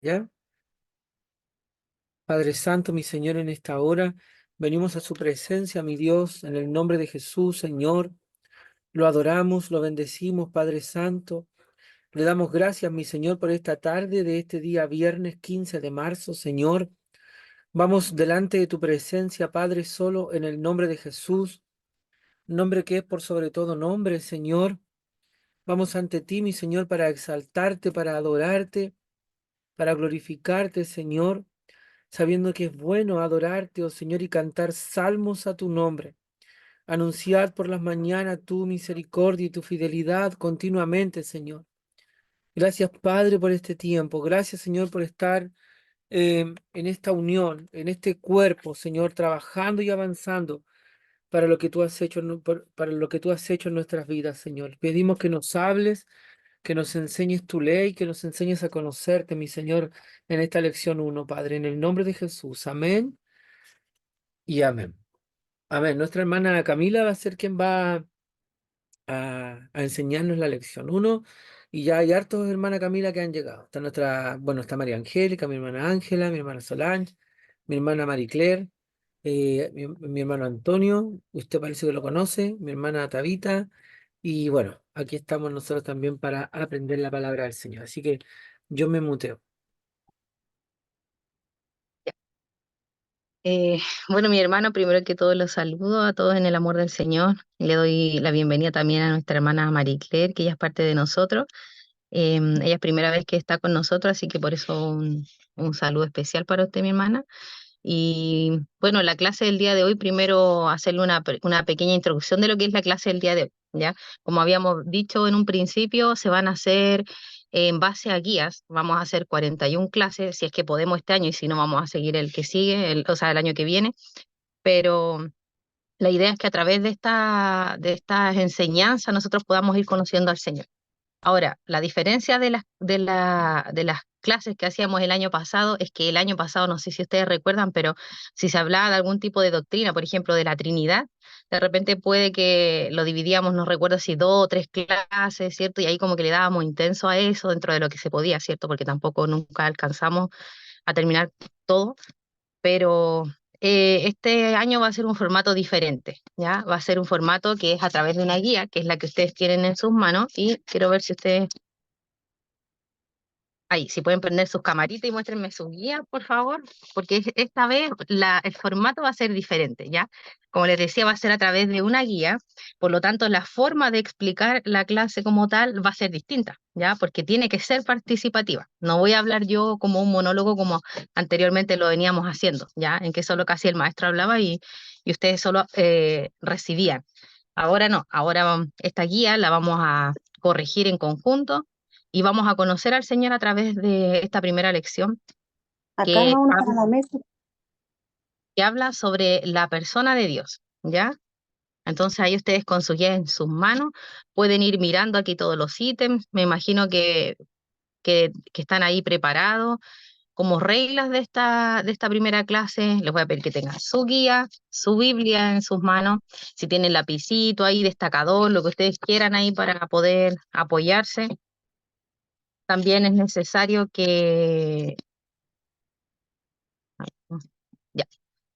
¿Ya? Padre Santo, mi Señor, en esta hora venimos a su presencia, mi Dios, en el nombre de Jesús, Señor. Lo adoramos, lo bendecimos, Padre Santo. Le damos gracias, mi Señor, por esta tarde de este día viernes 15 de marzo, Señor. Vamos delante de tu presencia, Padre, solo en el nombre de Jesús, nombre que es por sobre todo nombre, Señor. Vamos ante ti, mi Señor, para exaltarte, para adorarte, para glorificarte, Señor, sabiendo que es bueno adorarte, oh Señor, y cantar salmos a tu nombre. Anunciar por las mañanas tu misericordia y tu fidelidad continuamente, Señor. Gracias, Padre, por este tiempo. Gracias, Señor, por estar en esta unión, en este cuerpo, Señor, trabajando y avanzando para lo que tú has hecho, para lo que tú has hecho en nuestras vidas, Señor. Pedimos que nos hables, que nos enseñes tu ley, que nos enseñes a conocerte, mi Señor, en esta lección uno, Padre, en el nombre de Jesús. Amén y amén. Amén. Nuestra hermana Camila va a ser quien va a enseñarnos la lección uno, y ya hay hartos hermana Camila que han llegado. Está nuestra, bueno, está María Angélica, mi hermana Ángela, mi hermana Solange, mi hermana Marie Claire, mi hermano Antonio, usted parece que lo conoce, mi hermana Tabita, y bueno, aquí estamos nosotros también para aprender la palabra del Señor. Así que yo me muteo. Eh, bueno, mi hermano, primero que todo los saludo a todos en el amor del Señor. Le doy la bienvenida también a nuestra hermana Marie Claire, que ella es parte de nosotros. Ella es primera vez que está con nosotros, así que por eso un saludo especial para usted, mi hermana. Y bueno, la clase del día de hoy, primero hacerle una pequeña introducción de lo que es la clase del día de hoy, ¿ya? Como habíamos dicho en un principio, se van a hacer en base a guías, vamos a hacer 41 clases, si es que podemos este año, y si no, vamos a seguir el que sigue, o sea, el año que viene, pero la idea es que a través de estas enseñanzas nosotros podamos ir conociendo al Señor. Ahora, la diferencia de las clases que hacíamos el año pasado es que el año pasado, no sé si ustedes recuerdan, pero si se hablaba de algún tipo de doctrina, por ejemplo, de la Trinidad, de repente puede que lo dividíamos, no recuerdo si 2 o 3 clases, ¿cierto? Y ahí como que le dábamos intenso a eso dentro de lo que se podía, ¿cierto? Porque tampoco nunca alcanzamos a terminar todo, pero este año va a ser un formato diferente, ¿ya? Va a ser un formato que es a través de una guía, que es la que ustedes tienen en sus manos, y quiero ver si ustedes, ahí, si pueden prender sus camaritas y muéstrenme sus guías, por favor, porque esta vez el formato va a ser diferente, ¿ya? Como les decía, va a ser a través de una guía, por lo tanto, la forma de explicar la clase como tal va a ser distinta, ¿ya? Porque tiene que ser participativa. No voy a hablar yo como un monólogo como anteriormente lo veníamos haciendo, ¿ya? En que solo casi el maestro hablaba y ustedes solo recibían. Ahora no, ahora esta guía la vamos a corregir en conjunto y vamos a conocer al Señor a través de esta primera lección Acá que, arma una para hab- la mesa. que habla sobre la persona de Dios, ¿ya? Entonces ahí ustedes con sus guías en sus manos pueden ir mirando aquí todos los ítems. Me imagino que están ahí preparados como reglas de esta primera clase. Les voy a pedir que tengan su guía, su Biblia en sus manos, si tienen lapicito ahí, destacador, lo que ustedes quieran ahí para poder apoyarse. También es necesario que... Ya.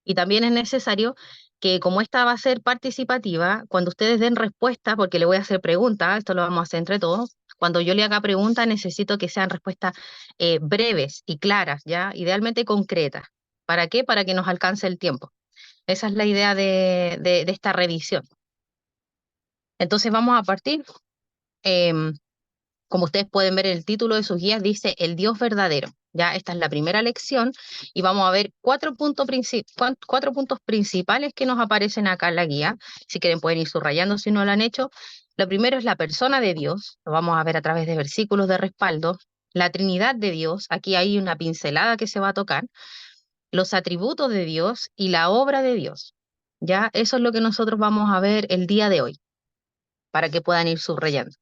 Y también es necesario que como esta va a ser participativa, cuando ustedes den respuesta, porque le voy a hacer preguntas, esto lo vamos a hacer entre todos, cuando yo le haga preguntas necesito que sean respuestas breves y claras, ¿ya? Idealmente concretas. ¿Para qué? Para que nos alcance el tiempo. Esa es la idea de esta revisión. Entonces vamos a partir. Em, Como ustedes pueden ver, el título de sus guías dice El Dios verdadero. Ya, esta es la primera lección y vamos a ver 4 puntos principales que nos aparecen acá en la guía. Si quieren pueden ir subrayando si no lo han hecho. Lo primero es la persona de Dios, lo vamos a ver a través de versículos de respaldo. La Trinidad de Dios, aquí hay una pincelada que se va a tocar. Los atributos de Dios y la obra de Dios. Ya, eso es lo que nosotros vamos a ver el día de hoy, para que puedan ir subrayando.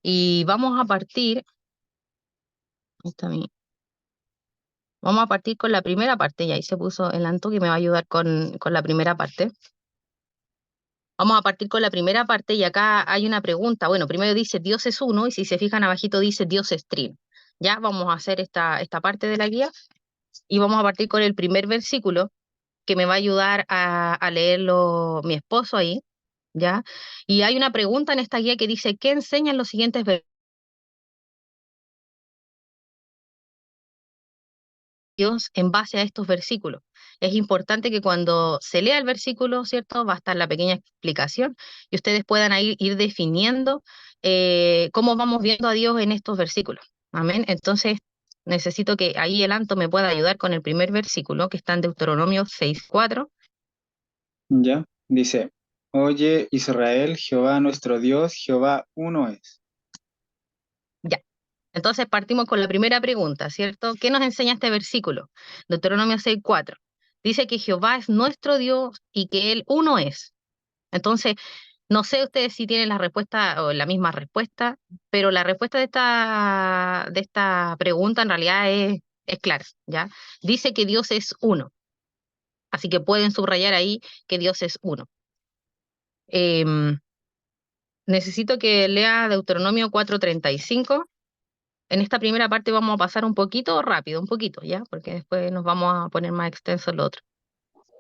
Y vamos a partir, ahí está vamos a partir con la primera parte, y ahí se puso el Anto que me va a ayudar con la primera parte. Vamos a partir con la primera parte y acá hay una pregunta. Bueno, primero dice Dios es uno y si se fijan abajito dice Dios es trino. Ya vamos a hacer esta parte de la guía y vamos a partir con el primer versículo que me va a ayudar a leerlo mi esposo ahí, ¿ya? Y hay una pregunta en esta guía que dice, ¿qué enseñan los siguientes Dios en base a estos versículos? Es importante que cuando se lea el versículo, ¿cierto? Va a estar la pequeña explicación y ustedes puedan ahí ir definiendo cómo vamos viendo a Dios en estos versículos. Amén. Entonces, necesito que ahí el Anto me pueda ayudar con el primer versículo que está en Deuteronomio 6:4. Ya, dice, oye Israel, Jehová nuestro Dios, Jehová uno es. Ya. Entonces partimos con la primera pregunta, ¿cierto? ¿Qué nos enseña este versículo? Deuteronomio 6:4. Dice que Jehová es nuestro Dios y que Él uno es. Entonces, no sé ustedes si tienen la respuesta o la misma respuesta, pero la respuesta de esta pregunta en realidad es clara, ¿ya? Dice que Dios es uno, así que pueden subrayar ahí que Dios es uno. Em, Necesito que lea Deuteronomio 4:35. En esta primera parte vamos a pasar un poquito rápido, un poquito, ¿ya? Porque después nos vamos a poner más extenso en lo otro.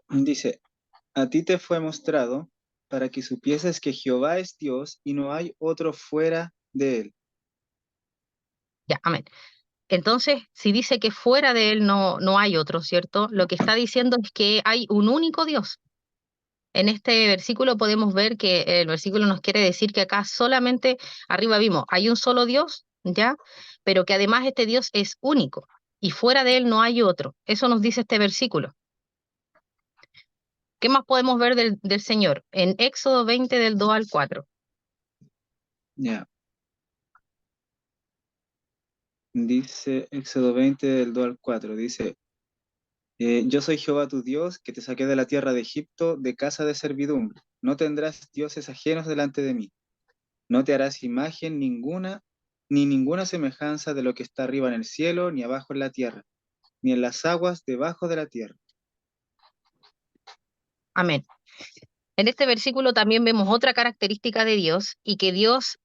Dice, a ti te fue mostrado para que supieses que Jehová es Dios y no hay otro fuera de él. Ya, amén. Entonces, si dice que fuera de él no hay otro, ¿cierto? Lo que está diciendo es que hay un único Dios. En este versículo podemos ver que el versículo nos quiere decir que acá solamente, arriba vimos, hay un solo Dios, ¿ya? Pero que además este Dios es único y fuera de él no hay otro. Eso nos dice este versículo. ¿Qué más podemos ver del Señor? En Éxodo 20 del 2 al 4. Ya, dice Éxodo 20 del 2 al 4, dice, yo soy Jehová tu Dios, que te saqué de la tierra de Egipto, de casa de servidumbre. No tendrás dioses ajenos delante de mí. No te harás imagen ninguna, ni ninguna semejanza de lo que está arriba en el cielo, ni abajo en la tierra, ni en las aguas debajo de la tierra. Amén. En este versículo también vemos otra característica de Dios y que Dios,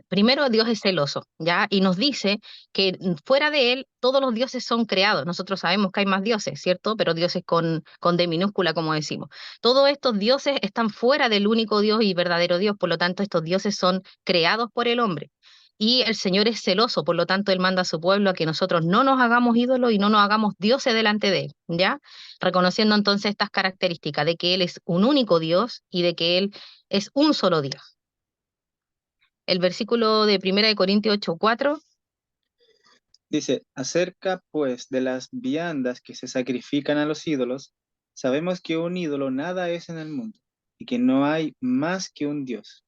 primero Dios es celoso, ¿ya? Y nos dice que fuera de Él todos los dioses son creados. Nosotros sabemos que hay más dioses, ¿cierto? Pero dioses con D minúscula, como decimos. Todos estos dioses están fuera del único Dios y verdadero Dios, por lo tanto estos dioses son creados por el hombre. Y el Señor es celoso, por lo tanto Él manda a su pueblo a que nosotros no nos hagamos ídolos y no nos hagamos dioses delante de Él, ¿ya? Reconociendo entonces estas características de que Él es un único Dios y de que Él es un solo Dios. El versículo de 1 Corintios 8:4. Dice, acerca pues de las viandas que se sacrifican a los ídolos, sabemos que un ídolo nada es en el mundo y que no hay más que un Dios.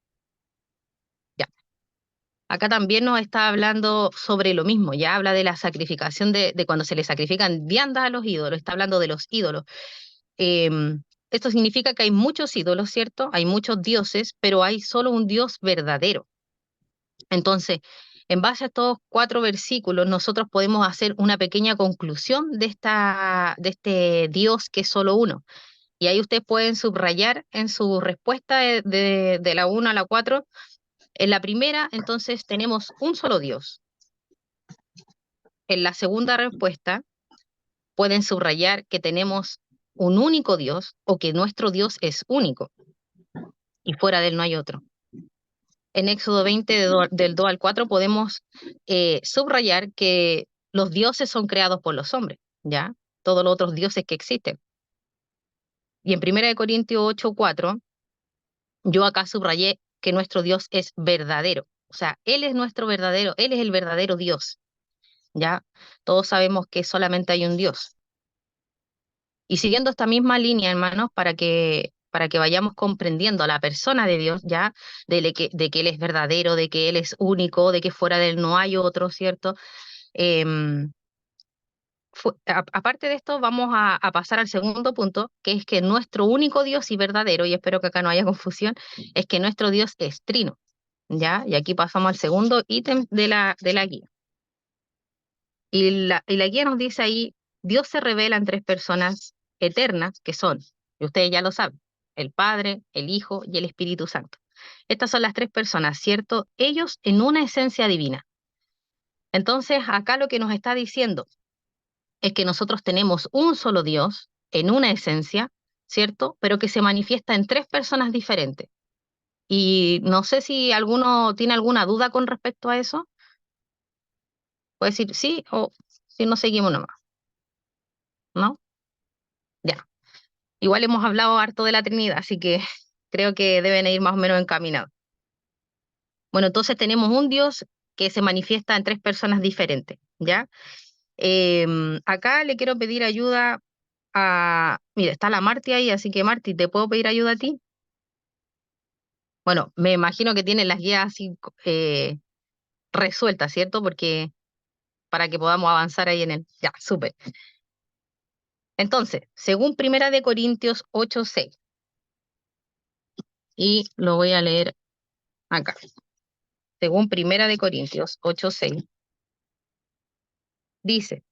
Ya. Acá también nos está hablando sobre lo mismo, ya habla de la sacrificación de cuando se le sacrifican viandas a los ídolos, está hablando de los ídolos. Esto significa que hay muchos ídolos, ¿cierto? Hay muchos dioses, pero hay solo un Dios verdadero. Entonces, en base a estos 4 versículos, nosotros podemos hacer una pequeña conclusión de este Dios que es solo uno. Y ahí ustedes pueden subrayar en su respuesta de la 1 a la 4. En la primera, entonces, tenemos un solo Dios. En la segunda respuesta, pueden subrayar que tenemos un único Dios o que nuestro Dios es único y fuera de él no hay otro. En Éxodo 20, del 2 al 4, podemos subrayar que los dioses son creados por los hombres, ¿ya? Todos los otros dioses que existen. Y en 1 Corintios 8:4, yo acá subrayé que nuestro Dios es verdadero. O sea, Él es nuestro verdadero, Él es el verdadero Dios, ¿ya? Todos sabemos que solamente hay un Dios. Y siguiendo esta misma línea, hermanos, para que vayamos comprendiendo a la persona de Dios, ¿ya? De que Él es verdadero, de que Él es único, de que fuera de Él no hay otro, ¿cierto? Em, Aparte de esto, vamos a pasar al segundo punto, que es que nuestro único Dios y verdadero, y espero que acá no haya confusión, es que nuestro Dios es trino, ¿ya? Y aquí pasamos al segundo ítem de la guía. Y la guía nos dice ahí, Dios se revela en 3 personas eternas que son, y ustedes ya lo saben, el Padre, el Hijo y el Espíritu Santo. Estas son las 3 personas, ¿cierto? Ellos en una esencia divina. Entonces, acá lo que nos está diciendo es que nosotros tenemos un solo Dios en una esencia, ¿cierto? Pero que se manifiesta en tres personas diferentes. Y no sé si alguno tiene alguna duda con respecto a eso. Puede decir sí o si no seguimos nomás, ¿no? Ya. Igual hemos hablado harto de la Trinidad, así que creo que deben ir más o menos encaminados. Bueno, entonces tenemos un Dios que se manifiesta en tres personas diferentes, ¿ya? Acá le quiero pedir ayuda a... Mira, está la Marti ahí, así que Marti, ¿te puedo pedir ayuda a ti? Bueno, me imagino que tienen las guías así resueltas, ¿cierto? Porque para que podamos avanzar ahí en el... Ya, súper. Entonces, según Primera de Corintios 8:6, y lo voy a leer acá. Según Primera de Corintios 8:6, dice,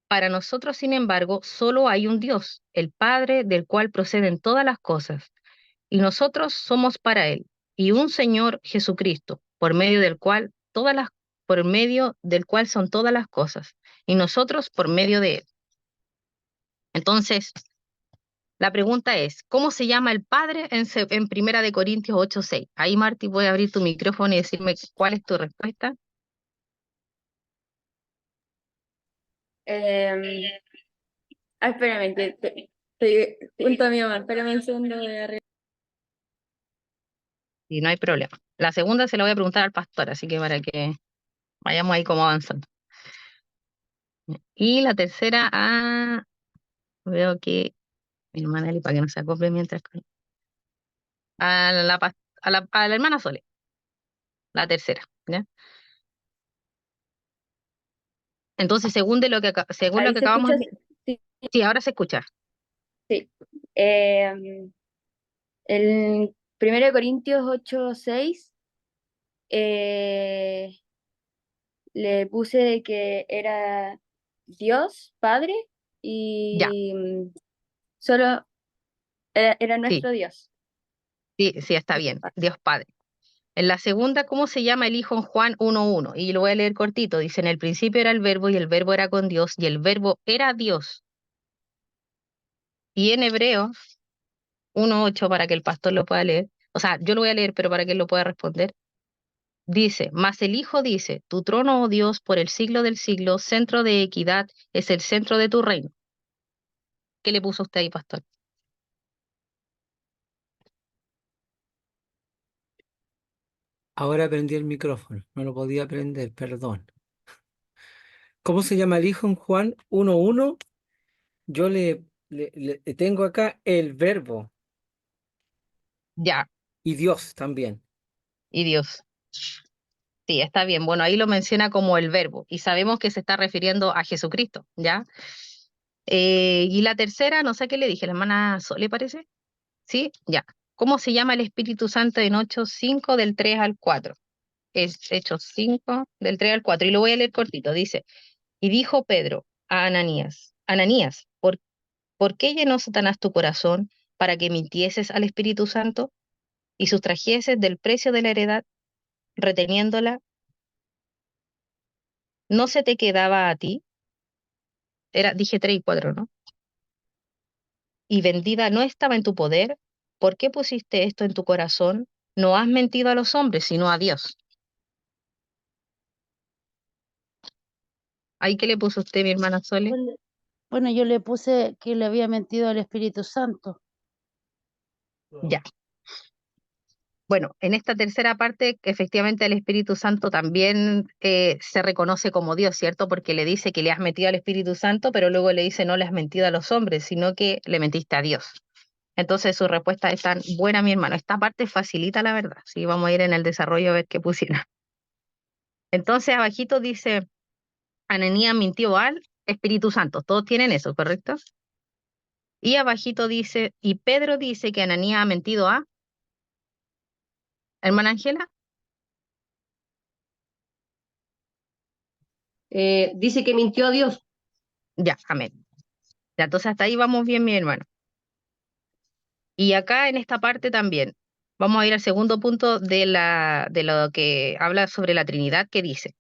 para nosotros, sin embargo, solo hay un Dios, el Padre, del cual proceden todas las cosas, y nosotros somos para Él, y un Señor Jesucristo, por medio del cual son todas las cosas, y nosotros por medio de Él. Entonces, la pregunta es, ¿cómo se llama el Padre en Primera de Corintios 8:6? Ahí, Marti, voy a abrir tu micrófono y decirme cuál es tu respuesta. Em, espérame, que estoy junto a mi mamá. Espérame un segundo de arriba. Y no hay problema. La segunda se la voy a preguntar al pastor, así que para que vayamos ahí como avanzando. Y la tercera, veo que mi hermana Eli, para que no se acople mientras... A la hermana Sole, la tercera, ¿ya? Entonces, según lo Ahí que se acabamos escucha. de... Sí, Sí, ahora se escucha. sí. Em, el 1 Corintios 8:6 le puse de que era Dios Padre Ya, y solo era sí, nuestro Dios. sí, sí, está bien. Dios Padre. En la segunda, ¿cómo se llama el Hijo en Juan 1:1? Y lo voy a leer cortito. Dice, en el principio era el Verbo y el Verbo era con Dios y el Verbo era Dios. Y en Hebreos 1:8, para que el pastor lo pueda leer, o sea, yo lo voy a leer, pero para que él lo pueda responder, dice, mas el Hijo dice, tu trono, oh Dios, por el siglo del siglo, centro de equidad, es el centro de tu reino. ¿Qué le puso usted ahí, pastor? Ahora prendí el micrófono, no lo podía prender, perdón. ¿Cómo se llama el hijo en Juan 1:1? Yo le tengo acá el verbo Ya, y Dios también. y Dios. Sí, está bien. Bueno, ahí lo menciona como el verbo y sabemos que se está refiriendo a Jesucristo, ¿ya? Y la tercera, no sé qué le dije, la hermana Sole parece, ¿sí? Ya. ¿Cómo se llama el Espíritu Santo en Hechos 5 del 3 al 4? Es Hechos 5 del 3 al 4 y lo voy a leer cortito. Dice, y dijo Pedro a Ananías, Ananías, ¿por qué llenó Satanás tu corazón para que mintieses al Espíritu Santo y sustrajeses del precio de la heredad, reteniéndola? ¿No se te quedaba a ti? Dije 3 y 4, ¿no? Y vendida no estaba en tu poder. ¿Por qué pusiste esto en tu corazón? No has mentido a los hombres, sino a Dios. ¿Ahí qué le puso usted, mi hermana Sole? Bueno, yo le puse que le había mentido al Espíritu Santo. Ya. Bueno, en esta tercera parte, efectivamente el Espíritu Santo también se reconoce como Dios, ¿cierto? Porque le dice que le has mentido al Espíritu Santo, pero luego le dice no le has mentido a los hombres, sino que le mentiste a Dios. Entonces su respuesta es tan buena, mi hermano. Esta parte facilita la verdad. Sí, vamos a ir en el desarrollo a ver qué pusieron. Entonces abajito dice, Ananías mintió al Espíritu Santo. Todos tienen eso, ¿correcto? Y abajito dice, y Pedro dice que Ananías ha mentido a, hermana Ángela. Dice que mintió a Dios. Ya, amén. Ya, entonces hasta ahí vamos bien, mi hermano. Y acá en esta parte también vamos a ir al segundo punto de lo que habla sobre la Trinidad, que dice,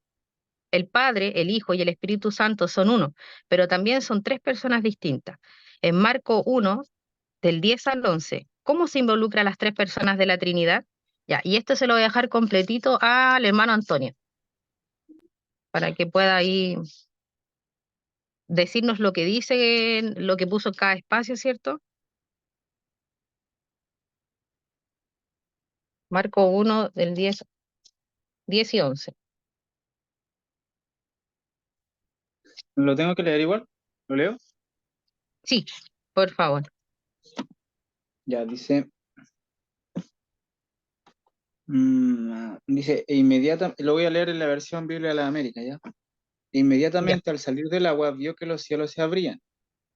El Padre, el Hijo y el Espíritu Santo son uno, pero también son tres personas distintas. En Marco 1, del 10 al 11, ¿cómo se involucra a las tres personas de la Trinidad? Ya, y esto se lo voy a dejar completito al hermano Antonio, para que pueda ahí decirnos lo que dice, lo que puso en cada espacio, ¿cierto? Marco 1, del 10 y 11. ¿Lo tengo que leer igual? ¿Lo leo? Sí, por favor. Ya, dice, dice, e inmediatamente, lo voy a leer en la versión Biblia de la América, ¿ya? E Ya, inmediatamente al salir del agua vio que los cielos se abrían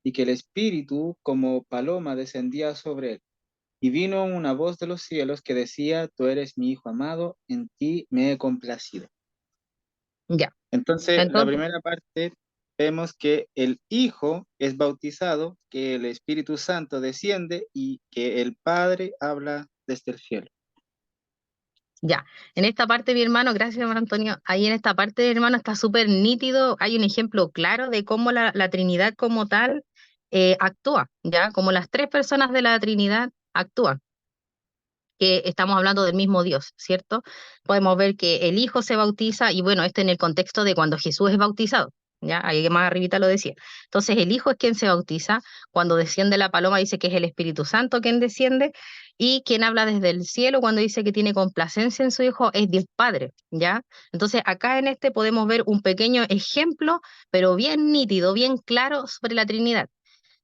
y que el Espíritu como paloma descendía sobre él. Y vino una voz de los cielos que decía, tú eres mi Hijo amado, en ti me he complacido. ya. Entonces, la Entonces, primera parte vemos que el Hijo es bautizado, que el Espíritu Santo desciende y que el Padre habla desde el cielo. ya. En esta parte, mi hermano, gracias, hermano Antonio. Ahí en esta parte, hermano, está súper nítido. Hay un ejemplo claro de cómo la Trinidad como tal actúa, ¿ya? Como las tres personas de la Trinidad actúan, que estamos hablando del mismo Dios, ¿cierto? Podemos ver que el Hijo se bautiza, y bueno, esto en el contexto de cuando Jesús es bautizado, ¿ya? Ahí más arribita lo decía. Entonces, el Hijo es quien se bautiza, cuando desciende la paloma dice que es el Espíritu Santo quien desciende, y quien habla desde el cielo cuando dice que tiene complacencia en su Hijo es Dios Padre, ¿ya? Entonces, acá en este podemos ver un pequeño ejemplo, pero bien nítido, bien claro sobre la Trinidad.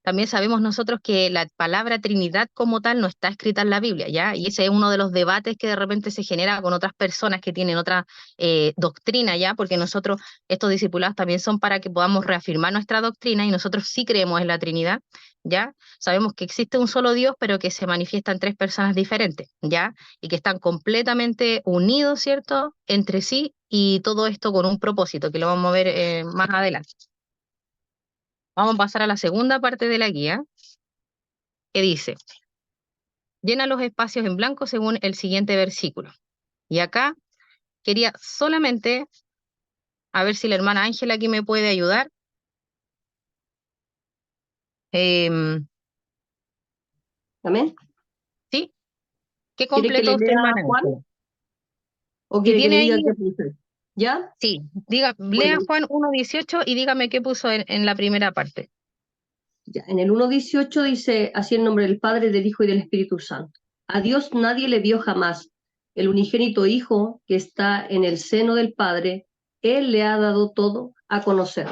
También sabemos nosotros que la palabra Trinidad como tal no está escrita en la Biblia, ¿ya? Y ese es uno de los debates que de repente se genera con otras personas que tienen otra doctrina, ¿ya? Porque nosotros, estos discipulados también son para que podamos reafirmar nuestra doctrina y nosotros sí creemos en la Trinidad, ¿ya? Sabemos que existe un solo Dios, pero que se manifiestan tres personas diferentes, ¿ya? Y que están completamente unidos, ¿cierto? Entre sí y todo esto con un propósito, que lo vamos a ver más adelante. Vamos a pasar a la segunda parte de la guía, que dice, llena los espacios en blanco según el siguiente versículo. Y acá quería solamente, a ver si la hermana Ángela aquí me puede ayudar. Em, ¿Amén? ¿Sí? ¿Qué ¿Quiere que le completó usted, lea hermana Juan Ángela? o Si quiere que tiene le ahí, diga qué puse? ¿Ya? sí, diga, Bueno, lea Juan 1:18 y dígame qué puso en la primera parte. ya. En el 1:18 dice, así en nombre del Padre, del Hijo y del Espíritu Santo. A Dios nadie le vio jamás. El unigénito Hijo que está en el seno del Padre, Él le ha dado todo a conocer.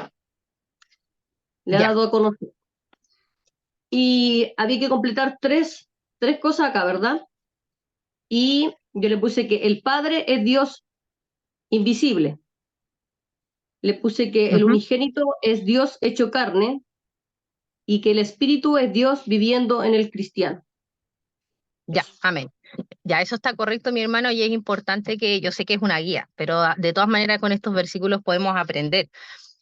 Le ha Ya, dado a conocer. Y había que completar tres cosas acá, ¿verdad? Y yo le puse que el Padre es Dios invisible. Le puse que el ujú, unigénito es Dios hecho carne y que el Espíritu es Dios viviendo en el cristiano. ya, amén. Ya, eso está correcto, mi hermano, y es importante que yo sé que es una guía, pero de todas maneras con estos versículos podemos aprender.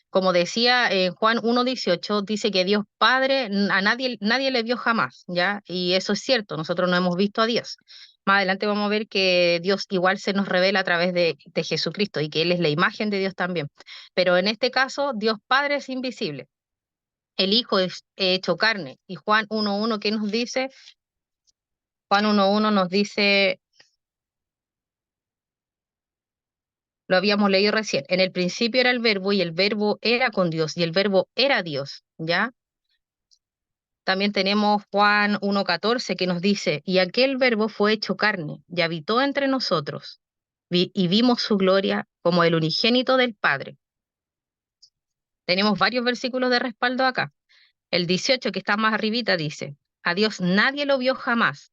Como decía Juan 1:18, dice que Dios Padre a nadie le vio jamás, ¿ya? Y eso es cierto, nosotros no hemos visto a Dios. Más adelante vamos a ver que Dios igual se nos revela a través de Jesucristo y que Él es la imagen de Dios también. Pero en este caso, Dios Padre es invisible. El Hijo es hecho carne. Y Juan 1:1, ¿qué nos dice? Juan 1:1 nos dice, lo habíamos leído recién, en el principio era el verbo y el verbo era con Dios y el verbo era Dios, ¿ya? También tenemos Juan 1:14 que nos dice, y aquel verbo fue hecho carne y habitó entre nosotros, y vimos su gloria como el unigénito del Padre. Tenemos varios versículos de respaldo acá. El 18 que está más arribita dice, a Dios nadie lo vio jamás.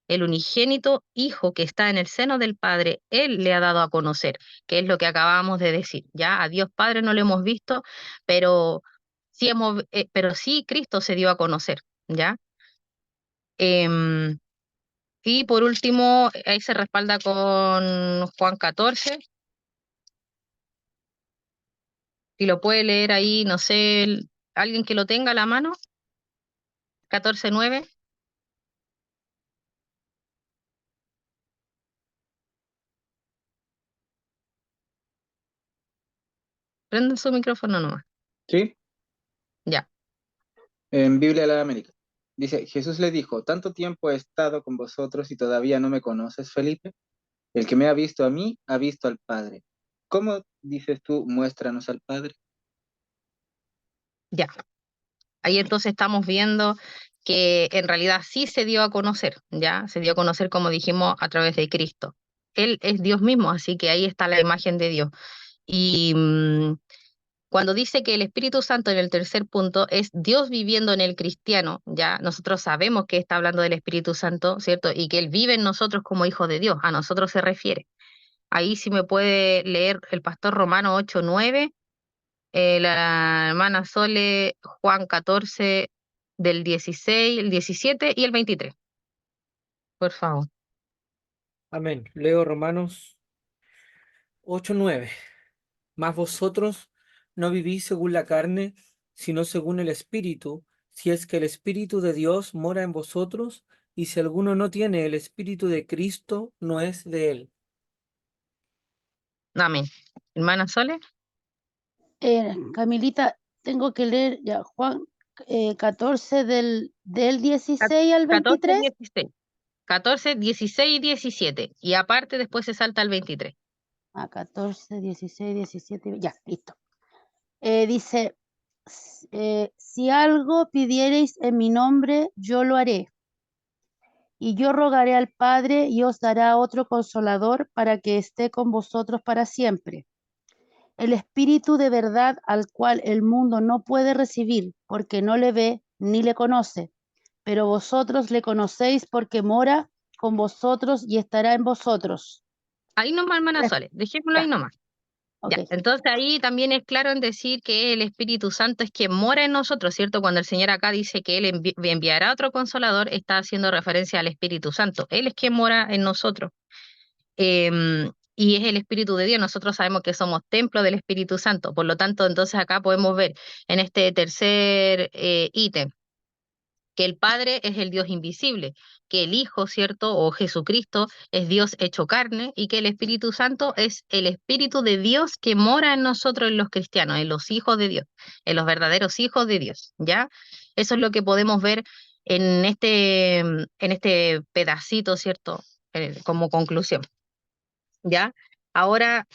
El unigénito Hijo que está en el seno del Padre, Él le ha dado a conocer, que es lo que acabábamos de decir. Ya a Dios Padre no lo hemos visto, pero pero sí Cristo se dio a conocer, ¿ya? Em, y por último, ahí se respalda con Juan 14. Si lo puede leer ahí, no sé, alguien que lo tenga a la mano, 14:9. Prenden su micrófono nomás. ¿Sí? Ya. En Biblia de la América. Dice, Jesús le dijo, ¿tanto tiempo he estado con vosotros y todavía no me conoces, Felipe? El que me ha visto a mí, ha visto al Padre. ¿Cómo dices tú, muéstranos al Padre? Ya. Ahí entonces estamos viendo que en realidad sí se dio a conocer, ¿ya? Se dio a conocer, como dijimos, a través de Cristo. Él es Dios mismo, así que ahí está la imagen de Dios. Y cuando dice que el Espíritu Santo en el tercer punto es Dios viviendo en el cristiano, ¿ya? Nosotros sabemos que está hablando del Espíritu Santo, ¿cierto? Y que Él vive en nosotros como hijo de Dios, a nosotros se refiere. Ahí sí me puede leer el pastor Romano 8:9, la hermana Sole, Juan 14, del 16, el 17 y el 23, por favor. Amén. Leo Romanos 8:9. Mas vosotros no vivís según la carne, sino según el Espíritu, si es que el Espíritu de Dios mora en vosotros, y si alguno no tiene el Espíritu de Cristo, no es de él. Amén. Hermana Sole, Camilita, tengo que leer ya Juan 14 del 16 al 14, 23. 16. 14, 16 y 17. Y aparte después se salta al 23. 14, 16, 17, ya, listo. Dice, si algo pidiereis en mi nombre, yo lo haré. Y yo rogaré al Padre y os dará otro consolador para que esté con vosotros para siempre. El Espíritu de verdad al cual el mundo no puede recibir porque no le ve ni le conoce, pero vosotros le conocéis porque mora con vosotros y estará en vosotros. Ahí nomás, hermana Sole, dejémoslo ahí Ya, nomás. ok. Ya, entonces ahí también es claro en decir que el Espíritu Santo es quien mora en nosotros, ¿cierto? Cuando el Señor acá dice que Él enviará otro consolador, está haciendo referencia al Espíritu Santo. Él es quien mora en nosotros. Y es el Espíritu de Dios. Nosotros sabemos que somos templo del Espíritu Santo. Por lo tanto, entonces acá podemos ver en este tercer ítem que el Padre es el Dios invisible, que el Hijo, ¿cierto? O Jesucristo es Dios hecho carne y que el Espíritu Santo es el Espíritu de Dios que mora en nosotros, en los cristianos, en los hijos de Dios, en los verdaderos hijos de Dios, ¿ya? Eso es lo que podemos ver en este pedacito, ¿cierto? Como conclusión. ¿Ya? Ahora,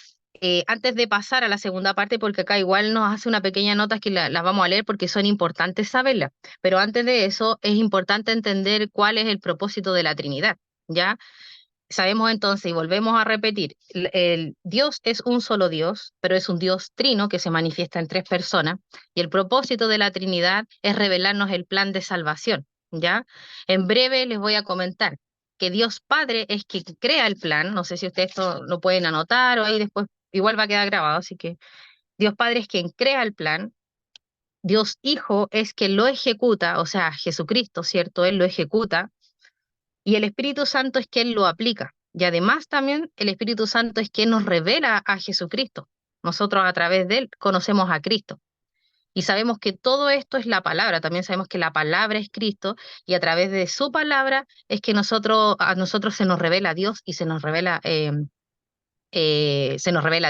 antes de pasar a la segunda parte, porque acá igual nos hace una pequeña nota que las vamos a leer porque son importantes saberlas, pero antes de eso es importante entender cuál es el propósito de la Trinidad, ¿ya? Sabemos entonces, y volvemos a repetir, el Dios es un solo Dios, pero es un Dios trino que se manifiesta en tres personas, y el propósito de la Trinidad es revelarnos el plan de salvación, ¿ya? En breve les voy a comentar que Dios Padre es quien crea el plan, no sé si ustedes esto lo pueden anotar o ahí después igual va a quedar grabado, así que Dios Padre es quien crea el plan, Dios Hijo es quien lo ejecuta, o sea, Jesucristo, ¿cierto? Él lo ejecuta, y el Espíritu Santo es quien lo aplica. Y además también el Espíritu Santo es quien nos revela a Jesucristo. Nosotros a través de él conocemos a Cristo. Y sabemos que todo esto es la palabra. También sabemos que la palabra es Cristo y a través de su palabra es que a nosotros se nos revela Dios y se nos revela a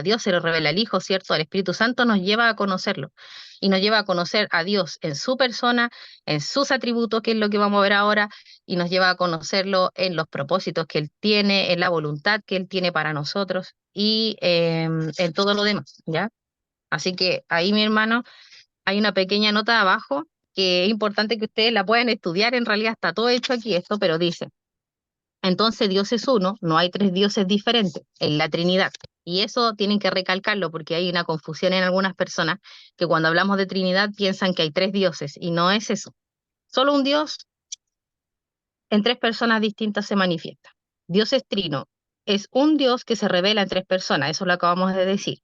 Dios, se nos revela el Hijo, ¿cierto? El Espíritu Santo nos lleva a conocerlo y nos lleva a conocer a Dios en su persona, en sus atributos, que es lo que vamos a ver ahora, y nos lleva a conocerlo en los propósitos que Él tiene, en la voluntad que Él tiene para nosotros y en todo lo demás, ¿ya? Así que ahí, mi hermano, hay una pequeña nota abajo que es importante que ustedes la puedan estudiar, en realidad está todo hecho aquí esto, pero dice: entonces Dios es uno, no hay tres dioses diferentes en la Trinidad. Y eso tienen que recalcarlo porque hay una confusión en algunas personas que cuando hablamos de Trinidad piensan que hay tres dioses y no es eso. Solo un Dios en tres personas distintas se manifiesta. Dios es trino, es un Dios que se revela en tres personas, eso lo acabamos de decir.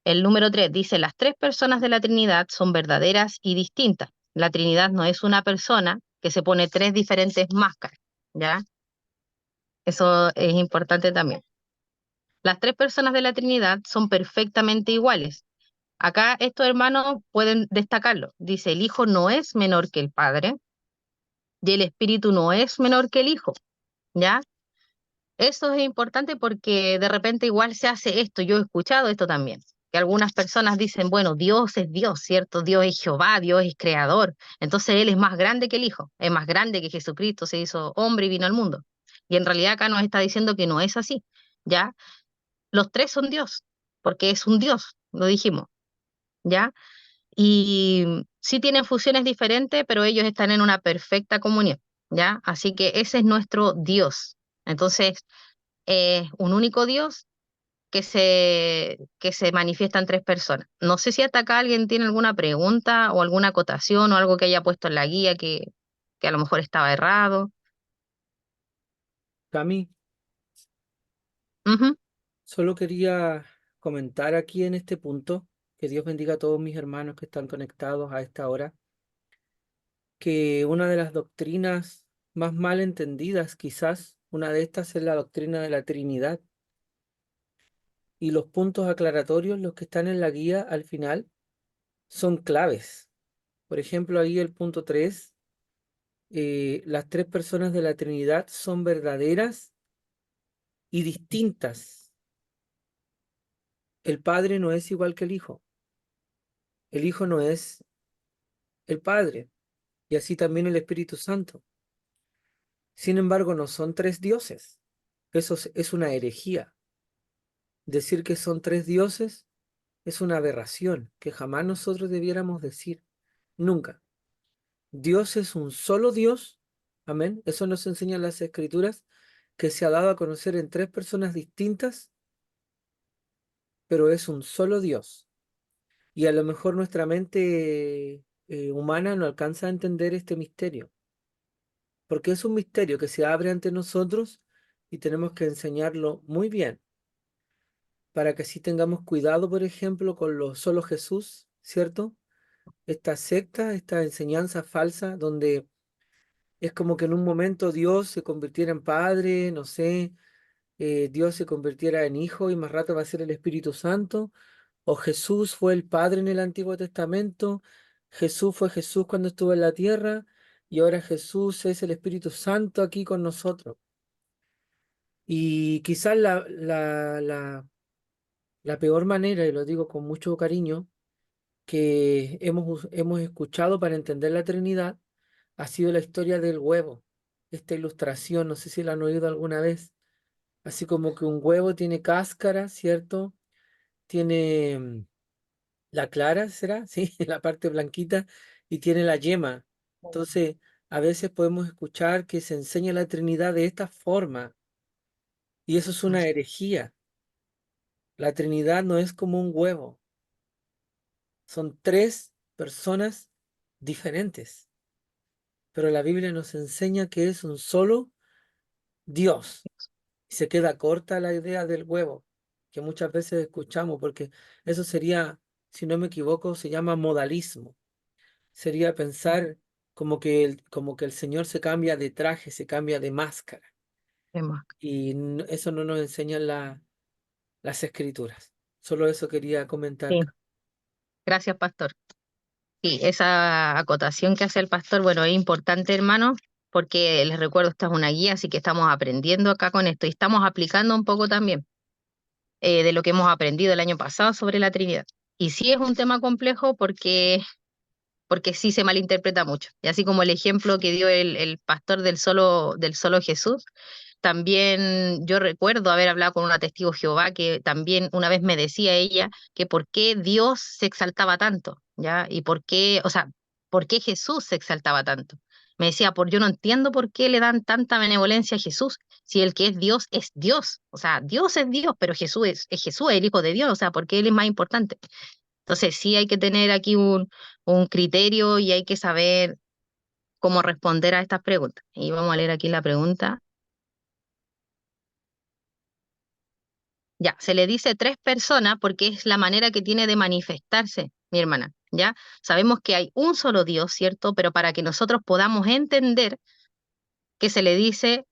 El número 3 dice: las tres personas de la Trinidad son verdaderas y distintas. La Trinidad no es una persona que se pone tres diferentes máscaras, ¿ya? Eso es importante también. Las tres personas de la Trinidad son perfectamente iguales. Acá estos hermanos pueden destacarlo. Dice: el Hijo no es menor que el Padre y el Espíritu no es menor que el Hijo, ¿ya? Eso es importante porque de repente igual se hace esto. Yo he escuchado esto también. que algunas personas dicen, bueno, Dios es Dios, ¿cierto? Dios es Jehová, Dios es creador. Entonces Él es más grande que el Hijo, es más grande que Jesucristo, se hizo hombre y vino al mundo. Y en realidad acá nos está diciendo que no es así, ¿ya? Los tres son Dios, porque es un Dios, lo dijimos, ¿ya? Y sí tienen funciones diferentes, pero ellos están en una perfecta comunión, ¿ya? Así que ese es nuestro Dios. Entonces, un único Dios que se manifiestan tres personas. No sé si hasta acá alguien tiene alguna pregunta o alguna acotación o algo que haya puesto en la guía que a lo mejor estaba errado. Cami, Ujú. solo quería comentar aquí en este punto, que Dios bendiga a todos mis hermanos que están conectados a esta hora, que una de las doctrinas más mal entendidas, quizás, una de estas es la doctrina de la Trinidad. Y los puntos aclaratorios, los que están en la guía al final, son claves. Por ejemplo, ahí el punto 3, las tres personas de la Trinidad son verdaderas y distintas. El Padre no es igual que el Hijo no es el Padre, y así también el Espíritu Santo. Sin embargo, no son tres dioses. Eso es una herejía. Decir que son tres dioses es una aberración que jamás nosotros debiéramos decir. Nunca. Dios es un solo Dios. Amén. Eso nos enseñan las Escrituras, que se ha dado a conocer en tres personas distintas, pero es un solo Dios. Y a lo mejor nuestra mente humana no alcanza a entender este misterio, porque es un misterio que se abre ante nosotros y tenemos que enseñarlo muy bien, para que así tengamos cuidado, por ejemplo, con lo solo Jesús, ¿cierto? Esta secta, esta enseñanza falsa, donde es como que en un momento Dios se convirtiera en Padre, no sé, Dios se convirtiera en Hijo y más rato va a ser el Espíritu Santo, o Jesús fue el Padre en el Antiguo Testamento, Jesús fue Jesús cuando estuvo en la tierra y ahora Jesús es el Espíritu Santo aquí con nosotros. Y quizás la peor manera, y lo digo con mucho cariño, que hemos escuchado para entender la Trinidad ha sido la historia del huevo. Esta ilustración, no sé si la han oído alguna vez, así como que un huevo tiene cáscara, ¿cierto? Tiene la clara, ¿será? Sí, la parte blanquita, y tiene la yema. Entonces, a veces podemos escuchar que se enseña la Trinidad de esta forma, y eso es una herejía. La Trinidad no es como un huevo, son tres personas diferentes, pero la Biblia nos enseña que es un solo Dios. Y se queda corta la idea del huevo, que muchas veces escuchamos, porque eso sería, si no me equivoco, se llama modalismo. Sería pensar como que el Señor se cambia de traje, se cambia de máscara. Vemos. Y eso no nos enseñan las escrituras. Solo eso quería comentar. Sí, gracias, pastor. Sí, esa acotación que hace el pastor, bueno, es importante, hermano, porque les recuerdo, esta es una guía, así que estamos aprendiendo acá con esto y estamos aplicando un poco también de lo que hemos aprendido el año pasado sobre la Trinidad. Y sí es un tema complejo porque sí se malinterpreta mucho. Y así como el ejemplo que dio el pastor del solo Jesús, también yo recuerdo haber hablado con una testigo Jehová que también una vez me decía ella que por qué Dios se exaltaba tanto, ¿ya? Y por qué, o sea, por qué Jesús se exaltaba tanto. Me decía, yo no entiendo por qué le dan tanta benevolencia a Jesús, si el que es Dios es Dios. O sea, Dios es Dios, pero Jesús es Jesús, el Hijo de Dios, o sea, ¿por qué Él es más importante? Entonces sí hay que tener aquí un criterio y hay que saber cómo responder a estas preguntas. Y vamos a leer aquí la pregunta. Ya, se le dice tres personas porque es la manera que tiene de manifestarse, mi hermana, ¿ya? Sabemos que hay un solo Dios, ¿cierto? Pero para que nosotros podamos entender que se le dice,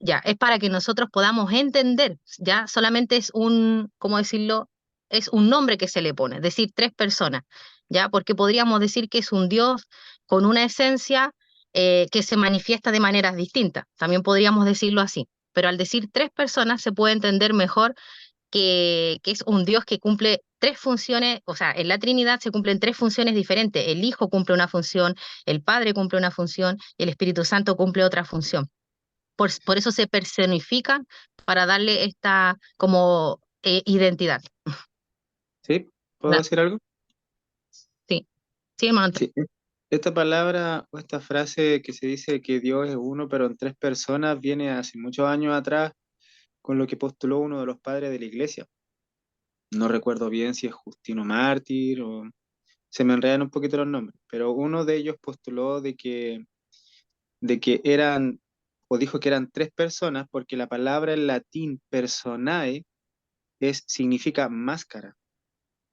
ya, es para que nosotros podamos entender, ¿ya? Solamente es ¿cómo decirlo? Es un nombre que se le pone, es decir, tres personas, ¿ya? Porque podríamos decir que es un Dios con una esencia que se manifiesta de maneras distintas, también podríamos decirlo así, pero al decir tres personas se puede entender mejor que es un Dios que cumple tres funciones, o sea, en la Trinidad se cumplen tres funciones diferentes. El Hijo cumple una función, el Padre cumple una función y el Espíritu Santo cumple otra función. Por eso se personifican para darle esta como identidad. ¿Sí? ¿Puedo La- decir algo? sí, sí, hermano. Sí. Esta palabra o esta frase que se dice que Dios es uno, pero en tres personas, viene hace muchos años atrás con lo que postuló uno de los padres de la iglesia. No recuerdo bien si es Justino Mártir o se me enredan un poquito los nombres, pero uno de ellos postuló de que eran, o dijo que eran tres personas, porque la palabra en latín personae significa máscara.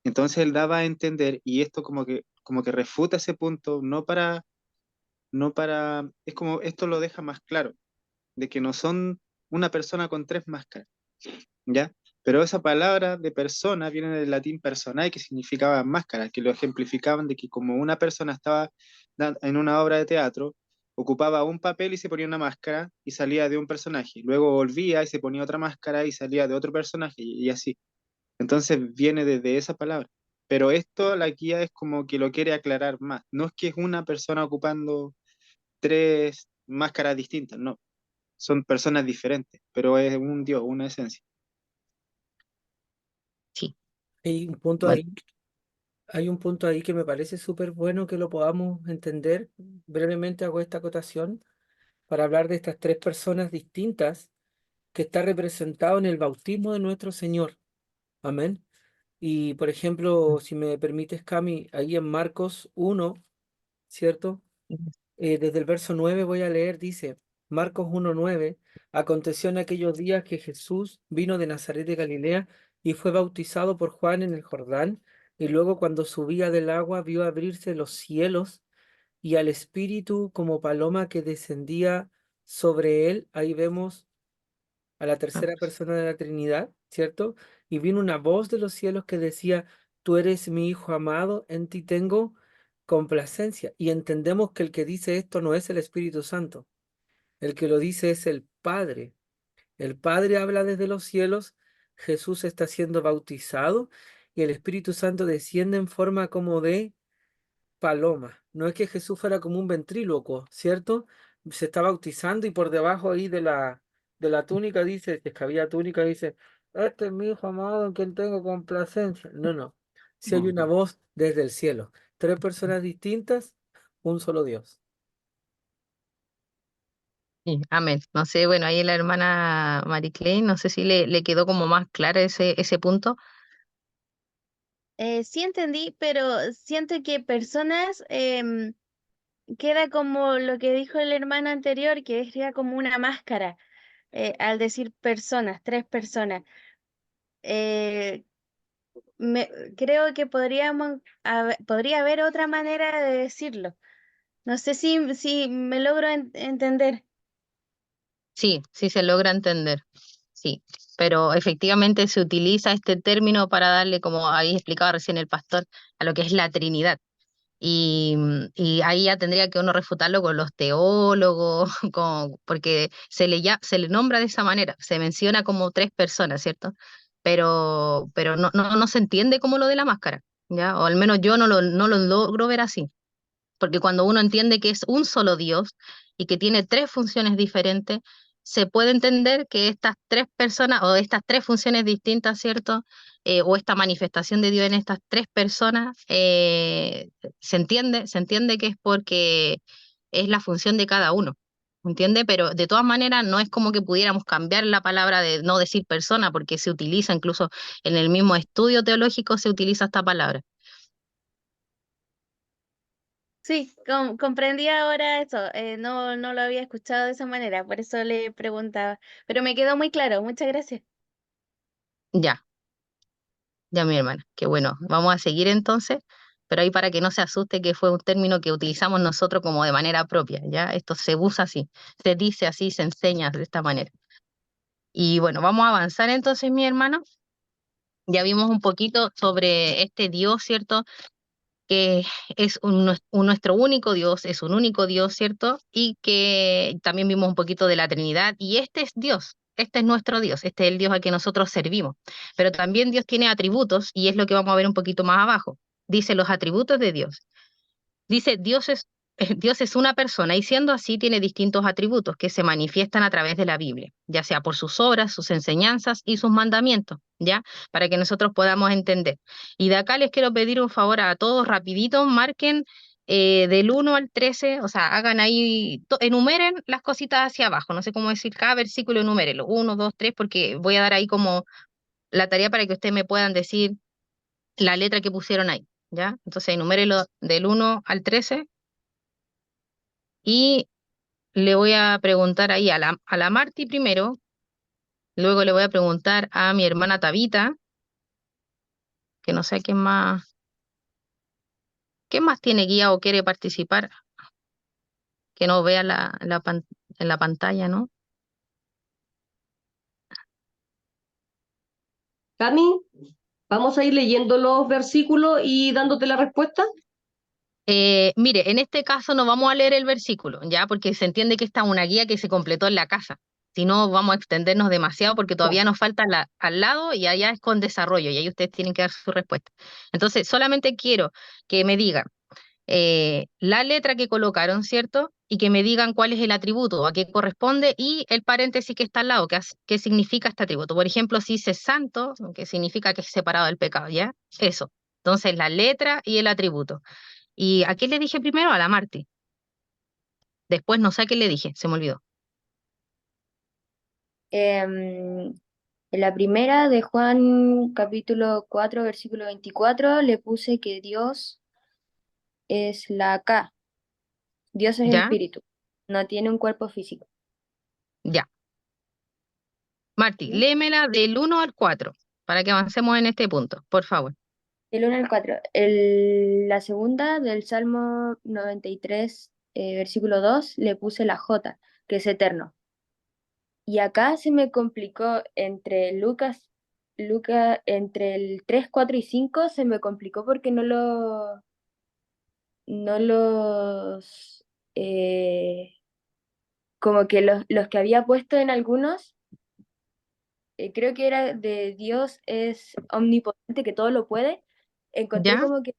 Entonces él daba a entender, y esto como que refuta ese punto, no para, es como esto lo deja más claro, de que no son una persona con tres máscaras, ¿ya? Pero esa palabra de persona viene del latín personae, que significaba máscara, que lo ejemplificaban de que como una persona estaba en una obra de teatro, ocupaba un papel y se ponía una máscara y salía de un personaje, luego volvía y se ponía otra máscara y salía de otro personaje y así. Entonces viene desde esa palabra. Pero esto la guía es como que lo quiere aclarar más. No es que es una persona ocupando tres máscaras distintas, no. Son personas diferentes, pero es un Dios, una esencia. Sí, Hay un punto bueno, ahí, hay un punto ahí que me parece súper bueno que lo podamos entender. Brevemente hago esta acotación para hablar de estas tres personas distintas que está representado en el bautismo de nuestro Señor. Amén. Y por ejemplo, si me permites, Cami, ahí en Marcos 1, ¿cierto? Desde el verso 9 voy a leer, dice, Marcos 1:9, aconteció en aquellos días que Jesús vino de Nazaret de Galilea y fue bautizado por Juan en el Jordán, y luego cuando subía del agua vio abrirse los cielos y al Espíritu como paloma que descendía sobre él. Ahí vemos a la ah, tercera persona de la Trinidad, ¿cierto? Y vino una voz de los cielos que decía, tú eres mi Hijo amado, en ti tengo complacencia. Y entendemos que el que dice esto no es el Espíritu Santo, el que lo dice es el Padre. El Padre habla desde los cielos, Jesús está siendo bautizado y el Espíritu Santo desciende en forma como de paloma. No es que Jesús fuera como un ventrílocuo, ¿cierto? Se está bautizando y por debajo ahí de la túnica dice, si es que había túnica, dice, este es mi hijo amado en quien tengo complacencia. No, no. Si hay una voz desde el cielo. Tres personas distintas, un solo Dios. sí, amén. No sé, bueno, ahí la hermana Mary Clay, no sé si le quedó como más claro ese punto. Sí entendí, pero siento que personas queda como lo que dijo el hermano anterior, que era como una máscara, al decir personas, tres personas. Eh, me- Creo que podría haber otra manera de decirlo. No sé si me logro entender. Sí, sí se logra entender, sí, pero efectivamente se utiliza este término para darle, como había explicado recién el pastor, a lo que es la Trinidad. Y ahí ya tendría que uno refutarlo con los teólogos, porque se le nombra de esa manera, se menciona como tres personas, ¿cierto? Pero no se entiende como lo de la máscara, ¿ya? O al menos yo no lo logro ver así. Porque cuando uno entiende que es un solo Dios y que tiene tres funciones diferentes, se puede entender que estas tres personas o estas tres funciones distintas, ¿cierto? O esta manifestación de Dios en estas tres personas, se entiende que es porque es la función de cada uno, ¿entiende? Pero de todas maneras no es como que pudiéramos cambiar la palabra de no decir persona, porque se utiliza incluso en el mismo estudio teológico, se utiliza esta palabra. Sí, comprendí ahora eso. No lo había escuchado de esa manera, por eso le preguntaba. Pero me quedó muy claro. Muchas gracias. Ya. Ya, mi hermana, qué bueno. Vamos a seguir entonces, pero ahí para que no se asuste que fue un término que utilizamos nosotros como de manera propia, ¿ya? Esto se usa así, se dice así, se enseña de esta manera. Y bueno, vamos a avanzar entonces, mi hermano. Ya vimos un poquito sobre este Dios, ¿cierto? Que es nuestro único Dios, es un único Dios, ¿cierto? Y que también vimos un poquito de la Trinidad, y este es Dios, este es nuestro Dios, este es el Dios al que nosotros servimos. Pero también Dios tiene atributos y es lo que vamos a ver un poquito más abajo. Dice los atributos de Dios. Dice, Dios es una persona y siendo así tiene distintos atributos que se manifiestan a través de la Biblia, ya sea por sus obras, sus enseñanzas y sus mandamientos, ¿ya? Para que nosotros podamos entender. Y de acá les quiero pedir un favor a todos, rapidito, marquen del 1 al 13, o sea, hagan ahí, enumeren las cositas hacia abajo, no sé cómo decir, cada versículo enumérelo, 1, 2, 3, porque voy a dar ahí como la tarea para que ustedes me puedan decir la letra que pusieron ahí, ¿ya? Entonces enumérelo del 1 al 13 y le voy a preguntar ahí a la Marti primero, luego le voy a preguntar a mi hermana Tabita, que no sé quién más tiene guía o quiere participar, que no vea en la pantalla, ¿no? Cami, vamos a ir leyendo los versículos y dándote la respuesta. Mire, en este caso no vamos a leer el versículo, ¿ya? Porque se entiende que esta es una guía que se completó en la casa. Si no, vamos a extendernos demasiado porque todavía nos falta al lado y allá es con desarrollo y ahí ustedes tienen que dar su respuesta. Entonces, solamente quiero que me digan la letra que colocaron, ¿cierto? Y que me digan cuál es el atributo, a qué corresponde y el paréntesis que está al lado, qué significa este atributo. Por ejemplo, si dice santo, que significa que es separado del pecado, ¿ya? Eso. Entonces, la letra y el atributo. ¿Y a qué le dije primero? A la Marti. Después no sé a qué le dije, se me olvidó. En la primera de Juan capítulo 4 versículo 24 le puse que Dios es la K. Dios es ¿Ya? espíritu, no tiene un cuerpo físico. Ya. Marti, ¿Ya? léemela del 1 al 4 para que avancemos en este punto, por favor. El 1 al 4. La segunda del Salmo 93, versículo 2, le puse la J, que es eterno. Y acá se me complicó entre entre el 3, 4 y 5 se me complicó porque no los, como que los que había puesto en algunos, creo que era de Dios es omnipotente, que todo lo puede. Encontré ¿Ya? como que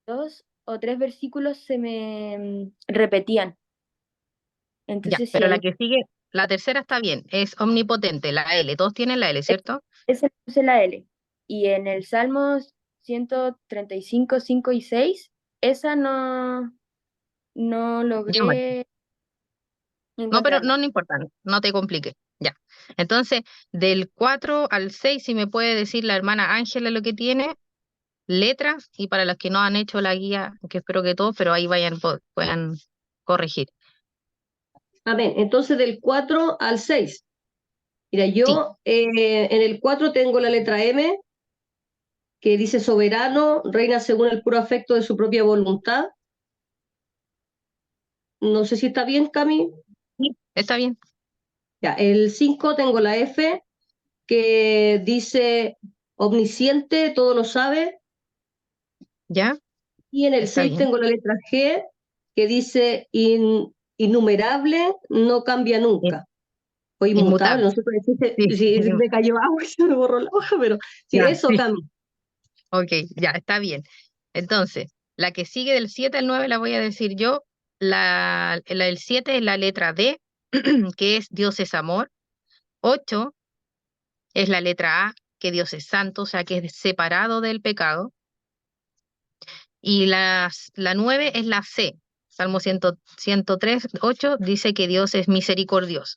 2 o 3 versículos se me repetían. Ya. Entonces, sí, Pero la ahí que sigue, la tercera está bien, es omnipotente, la L. Todos tienen la L, ¿cierto? ese le puse la L. Y en el Salmo 135, 5 y 6, esa no Ya, Marti. logré No, pero encontrarla. no importa, no te compliques. Ya. Entonces, del 4 al 6, si me puede decir la hermana Ángela lo que tiene, letras, y para los que no han hecho la guía, que espero que todos, pero ahí puedan corregir. Amén. Entonces, del 4 al 6. Mira, Sí, yo en el 4 tengo la letra M, que dice soberano, reina según el puro afecto de su propia voluntad. No sé si está bien, Cami. sí, está bien. Ya, el 5 tengo la F, que dice omnisciente, todo lo sabe. ¿Ya? Y en el Está 6 bien. tengo la letra G, que dice innumerable, no cambia Es nunca. O inmutable, inmutable. no sé Sí, si me cayó agua y se me borró la hoja, pero sí, ya, eso, sí. Cami. Ok, ya, está bien. Entonces, la que sigue del 7 al 9 la voy a decir yo. La del 7 es la letra D, que es Dios es amor. 8 es la letra A, que Dios es santo, o sea, que es separado del pecado. Y la 9 es la C. Salmo 103, 8 dice que Dios es misericordioso.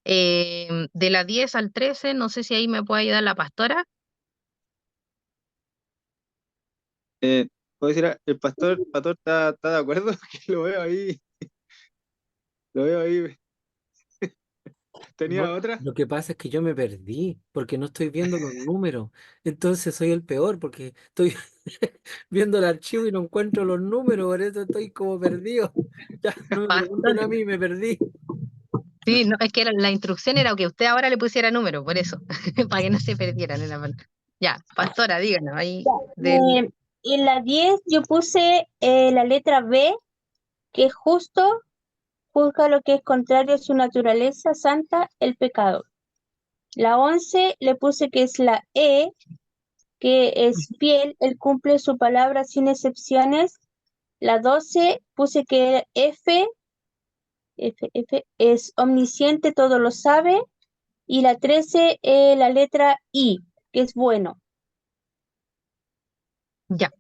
De la 10 al 13, no sé si ahí me puede ayudar la pastora. Eh, ¿Puedo decir, el pastor está de acuerdo? Que lo veo ahí, No, tenía otra. lo que pasa es que yo me perdí porque no estoy viendo los números. Entonces soy el peor porque estoy viendo el archivo y no encuentro los números, por eso estoy como perdido. Ya, no me pregunten Pastor. a mí, me perdí. Sí, no, es que la instrucción era que usted ahora le pusiera número, por eso, para que no se perdieran en la pantalla. Ya, pastora, díganos ahí del... En la 10 yo puse la letra B, que es justo, juzga lo que es contrario a su naturaleza santa, el pecado. La 11 le puse que es la E, que es fiel, él cumple su palabra sin excepciones. La 12 puse que F es omnisciente, todo lo sabe. Y la 13, la letra I, que es bueno. Ya,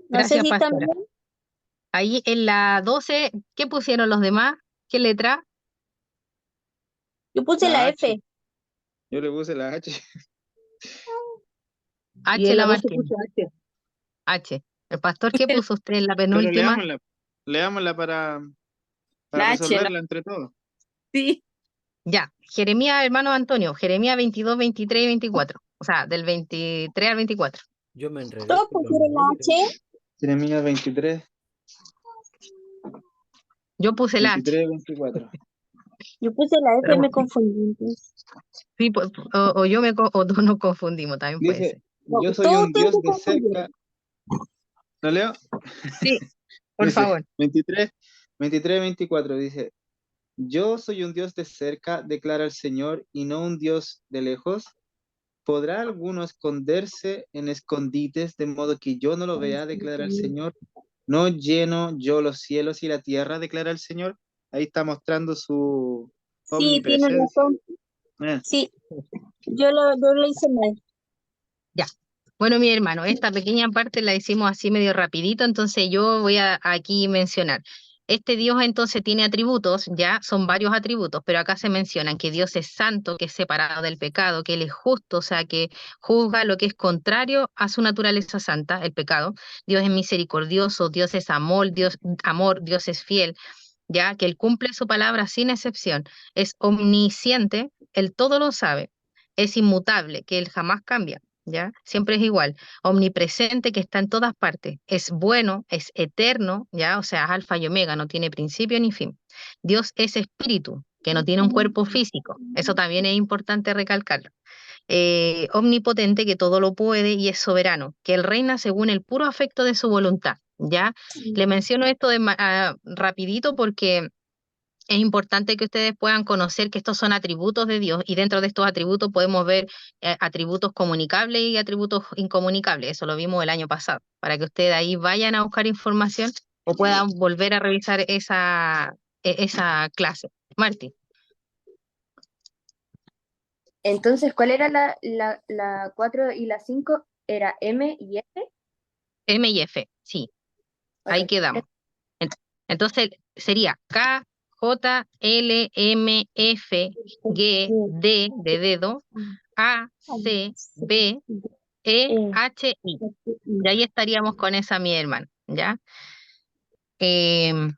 No sé gracias, si pastora. también, Ahí en la 12, ¿qué pusieron los demás? ¿Qué letra? yo puse La la H. F. Yo le puse la H. Y H en la la 12 marqué. puso H. H. ¿El pastor qué puso usted en la Pero penúltima? leámosla para La H, ¿no? resolverla entre todos. Sí. Ya, Jeremías, hermano Antonio, Jeremías 22, 23 y 24. O sea, del 23 al 24. Yo me enredé Todos con los pusieron la nombres. H. Jeremías 23, Yo puse la H. 23, 24. Yo puse la F Pero y me bueno, confundí. Entonces. sí, o yo o todos nos confundimos, también puede Dice, ser. No, yo soy todos un ustedes Dios se de confundieron. cerca. ¿Lo leo? Sí, por Dice, favor. 23, 23, 24. Dice, yo soy un Dios de cerca, declara el Señor, y no un Dios de lejos. ¿Podrá alguno esconderse en escondites de modo que yo no lo vea, declara el Señor? ¿No lleno yo los cielos y la tierra, declara el Señor? Ahí está mostrando su Sí, tiene omnipresencia. razón. Eh, Sí, yo lo hice mal. Ya. Bueno, mi hermano, esta pequeña parte la hicimos así medio rapidito, entonces yo voy a aquí mencionar. Este Dios entonces tiene atributos, ya son varios atributos, pero acá se mencionan que Dios es santo, que es separado del pecado, que Él es justo, o sea, que juzga lo que es contrario a su naturaleza santa, el pecado. Dios es misericordioso, Dios es amor, Dios es fiel, ya que Él cumple su palabra sin excepción, es omnisciente, Él todo lo sabe, es inmutable, que Él jamás cambia. ¿Ya? Siempre es igual, omnipresente que está en todas partes, es bueno, es eterno, ¿ya? O sea, es alfa y omega, no tiene principio ni fin. Dios es espíritu, que no tiene un cuerpo físico, eso también es importante recalcarlo. Omnipotente, que todo lo puede y es soberano, que Él reina según el puro afecto de su voluntad, ¿ya? Le menciono esto rapidito porque es importante que ustedes puedan conocer que estos son atributos de Dios y dentro de estos atributos podemos ver atributos comunicables y atributos incomunicables. Eso lo vimos el año pasado, para que ustedes ahí vayan a buscar información o puedan volver a revisar esa clase. Martín, Entonces, ¿cuál era la 4 y la 5? ¿Era M y F? M y F, sí, Ok. ahí quedamos. Ent- Entonces sería K, J, L, M, F, G, D de dedo, A, C, B, E, H, I. Y ahí estaríamos con esa mi hermana, ¿ya? Em,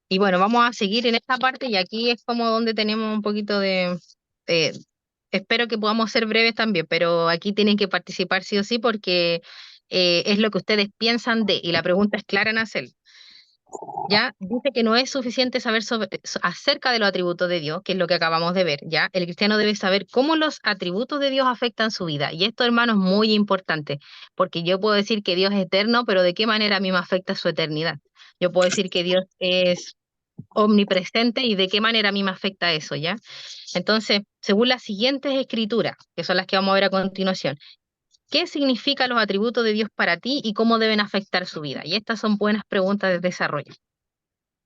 y bueno, vamos a seguir en esta parte y aquí es como donde tenemos un poquito de- espero que podamos ser breves también, pero aquí tienen que participar sí o sí porque es lo que ustedes piensan de, y la pregunta es clara en hacer. Ya dice que no es suficiente saber acerca de los atributos de Dios, que es lo que acabamos de ver, ya. El cristiano debe saber cómo los atributos de Dios afectan su vida. Y esto, hermano, es muy importante, porque yo puedo decir que Dios es eterno, pero ¿de qué manera a mí me afecta su eternidad? Yo puedo decir que Dios es omnipresente y de qué manera a mí me afecta eso, ¿ya? Entonces, según las siguientes escrituras, que son las que vamos a ver a continuación, ¿qué significan los atributos de Dios para ti y cómo deben afectar su vida? Y estas son buenas preguntas de desarrollo.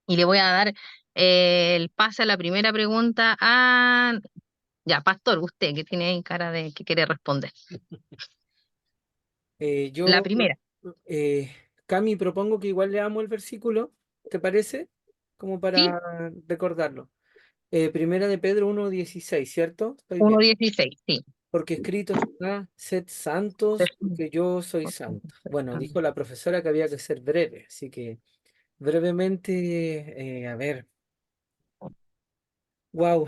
Y le voy a dar el pase a la primera pregunta a... Ya, Pastor, usted que tiene ahí cara de que quiere responder. La Yo, primera, Cami, propongo que igual leamos el versículo, ¿te parece? Como ¿sí? para recordarlo. Primera de Pedro 1:16, ¿cierto? Estoy bien. 1:16, sí. Porque escrito está, sed santos, porque yo soy santo. Bueno, dijo la profesora que había que ser breve, así que brevemente, a ver, wow,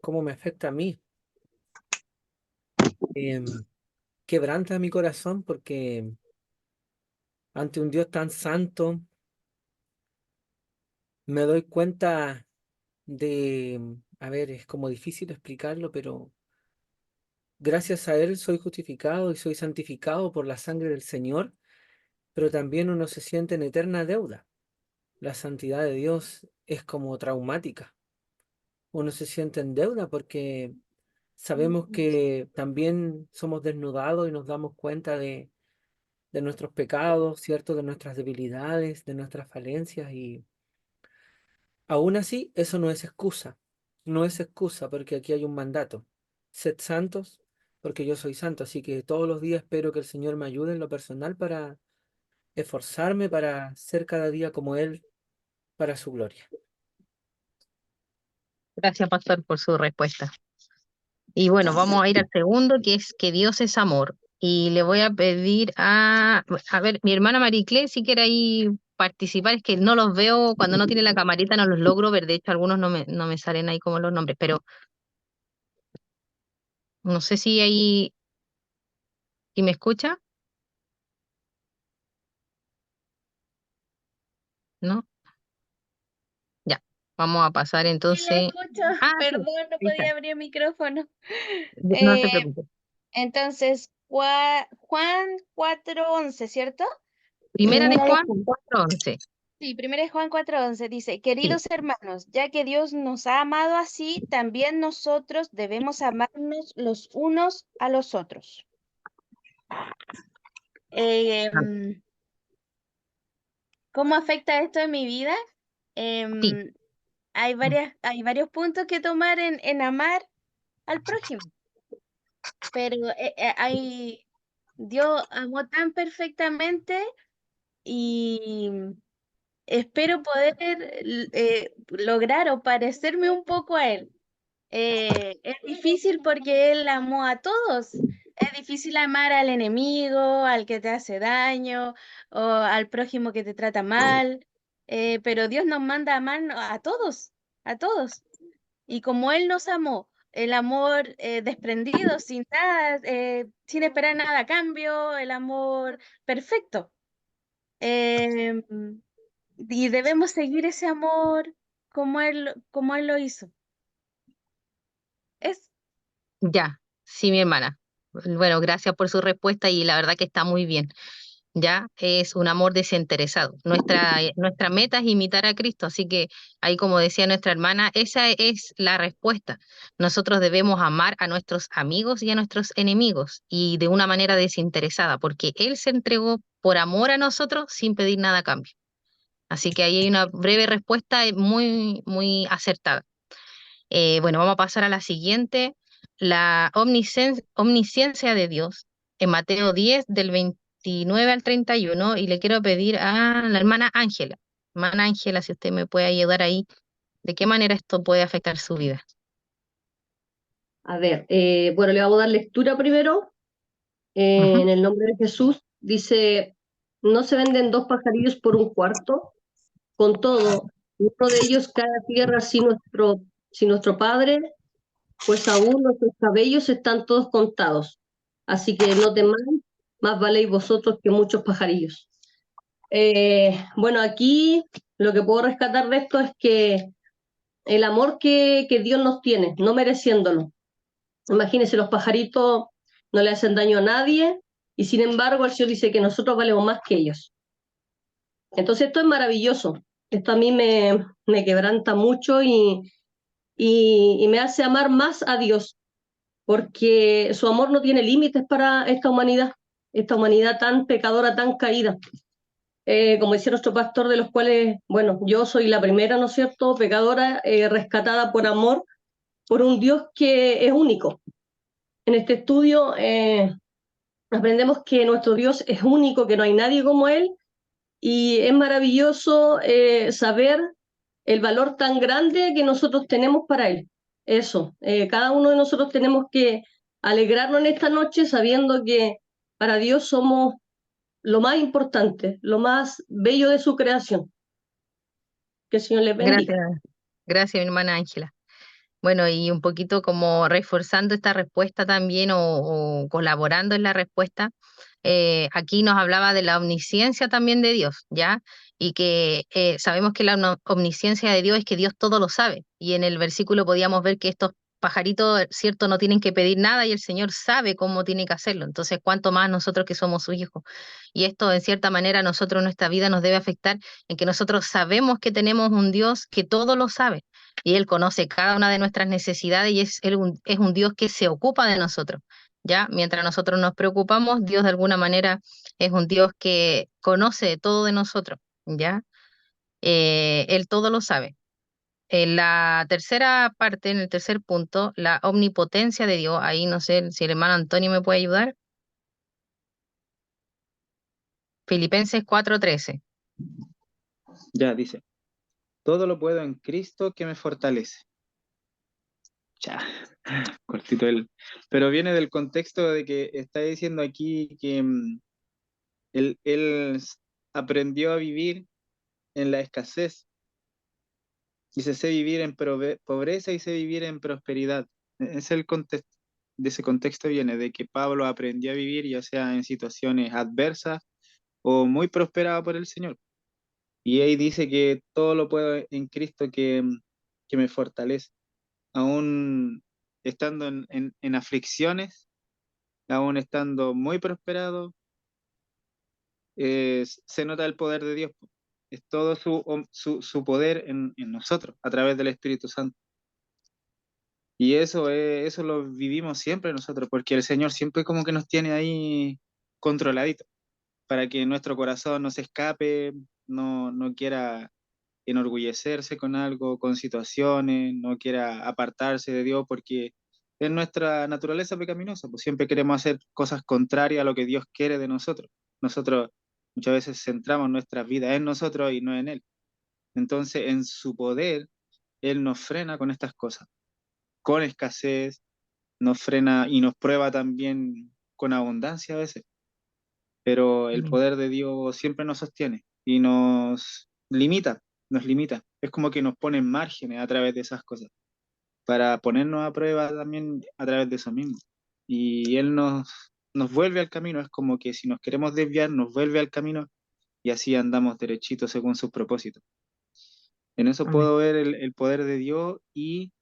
cómo me afecta a mí. Quebranta mi corazón porque ante un Dios tan santo me doy cuenta de, a ver, es como difícil explicarlo, pero gracias a Él soy justificado y soy santificado por la sangre del Señor, pero también uno se siente en eterna deuda. La santidad de Dios es como traumática. uno se siente en deuda porque sabemos que también somos desnudados y nos damos cuenta de nuestros pecados, ¿cierto? De nuestras debilidades, de nuestras falencias y aún así eso no es excusa. No es excusa porque aquí hay un mandato. Sed santos porque yo soy santo. Así que todos los días espero que el Señor me ayude en lo personal para esforzarme para ser cada día como Él para su gloria. Gracias, pastor, por su respuesta. Y bueno, vamos a ir al segundo, que es que Dios es amor. Y le voy a pedir a ver, mi hermana Mariclé, si quiere ahí participar, es que no los veo, cuando no tiene la camarita no los logro ver, de hecho algunos no me salen ahí como los nombres, pero no sé si ahí, si me escucha, ¿no? Ya, vamos a pasar Sí, lo entonces. escucho. Sí, Perdón, no ahí está, podía abrir el micrófono. no se Eh, preocupe. entonces, Juan 4:11, ¿cierto? Primera de Primera de Juan Juan. 4:11. Sí, primero es Juan 4:11, dice, Sí, queridos hermanos, ya que Dios nos ha amado así, también nosotros debemos amarnos los unos a los otros. Em, ¿Cómo afecta esto en mi vida? sí, Em, hay varios puntos que tomar en amar al prójimo, pero Dios amó tan perfectamente y espero poder lograr o parecerme un poco a Él. Es difícil porque Él amó a todos. Es difícil amar al enemigo, al que te hace daño, o al prójimo que te trata mal, pero Dios nos manda a amar a todos, a todos. Y como Él nos amó, el amor desprendido, sin nada, sin esperar nada a cambio, el amor perfecto. Em, y debemos seguir ese amor como él lo hizo. Es ya, sí, mi hermana. Bueno, gracias por su respuesta y la verdad que está muy bien. Ya es un amor desinteresado. Nuestra meta es imitar a Cristo, así que ahí, como decía nuestra hermana, esa es la respuesta. Nosotros debemos amar a nuestros amigos y a nuestros enemigos y de una manera desinteresada, porque Él se entregó por amor a nosotros sin pedir nada a cambio. Así que ahí hay una breve respuesta muy, muy acertada. Bueno, vamos a pasar a la siguiente, la omnisciencia de Dios, en Mateo 10, del 29 al 31, y le quiero pedir a la hermana Ángela. Hermana Ángela, si usted me puede ayudar ahí, ¿de qué manera esto puede afectar su vida? A ver, bueno, le vamos a dar lectura primero. Ujú. En el nombre de Jesús, dice, no se venden dos pajarillos por un cuarto, con todo, uno de ellos cae a tierra sin nuestro Padre, pues aún nuestros cabellos están todos contados. Así que no temáis, más valéis vosotros que muchos pajarillos. Bueno, aquí lo que puedo rescatar de esto es que el amor que Dios nos tiene, no mereciéndolo. Imagínense, los pajaritos no le hacen daño a nadie y sin embargo el Señor dice que nosotros valemos más que ellos. Entonces esto es maravilloso. Esto a mí me quebranta mucho y me hace amar más a Dios, porque su amor no tiene límites para esta humanidad tan pecadora, tan caída. Como decía nuestro pastor, de los cuales, bueno, yo soy la primera, ¿no es cierto?, pecadora, rescatada por amor, por un Dios que es único. En este estudio aprendemos que nuestro Dios es único, que no hay nadie como Él, y es maravilloso saber el valor tan grande que nosotros tenemos para Él. Eso, cada uno de nosotros tenemos que alegrarnos en esta noche sabiendo que para Dios somos lo más importante, lo más bello de su creación. Que el Señor les bendiga. Gracias, gracias, mi hermana Ángela. Bueno, y un poquito como reforzando esta respuesta también o colaborando en la respuesta, aquí nos hablaba de la omnisciencia también de Dios, ¿ya? Y que sabemos que la omnisciencia de Dios es que Dios todo lo sabe. Y en el versículo podíamos ver que estos pajaritos, ¿cierto? No tienen que pedir nada y el Señor sabe cómo tiene que hacerlo. Entonces, ¿cuánto más nosotros que somos sus hijos? Y esto, en cierta manera, a nosotros, nuestra vida nos debe afectar en que nosotros sabemos que tenemos un Dios que todo lo sabe y Él conoce cada una de nuestras necesidades y es un Dios que se ocupa de nosotros. ¿Ya? Mientras nosotros nos preocupamos, Dios de alguna manera es un Dios que conoce todo de nosotros. ¿Ya? Él todo lo sabe. En la tercera parte, en el tercer punto, la omnipotencia de Dios, ahí no sé si el hermano Antonio me puede ayudar. Filipenses 4:13. Ya, dice, todo lo puedo en Cristo que me fortalece. Ya, cortito él. Pero viene del contexto de que está diciendo aquí que él aprendió a vivir en la escasez. Dice, sé vivir en pobreza y sé vivir en prosperidad. Es el contexto. De ese contexto viene de que Pablo aprendió a vivir ya sea en situaciones adversas o muy prosperado por el Señor. Y ahí dice que todo lo puedo en Cristo que me fortalece. Aún estando en aflicciones, aún estando muy prosperado, se nota el poder de Dios. Es todo su poder en nosotros, a través del Espíritu Santo. Y eso lo vivimos siempre nosotros, porque el Señor siempre como que nos tiene ahí controladitos, para que nuestro corazón no se escape, no quiera enorgullecerse con algo, con situaciones, no quiera apartarse de Dios, porque es nuestra naturaleza pecaminosa, pues siempre queremos hacer cosas contrarias a lo que Dios quiere de nosotros. Nosotros muchas veces centramos nuestras vidas en nosotros y no en Él. Entonces, en su poder, Él nos frena con estas cosas, con escasez, nos frena y nos prueba también con abundancia a veces, pero el Amén. poder de Dios siempre nos sostiene y nos limita. Es como que nos pone en márgenes a través de esas cosas, para ponernos a prueba también a través de eso mismo. Y Él nos vuelve al camino, es como que si nos queremos desviar, nos vuelve al camino y así andamos derechitos según sus propósitos. En eso Amén. puedo ver el poder de Dios y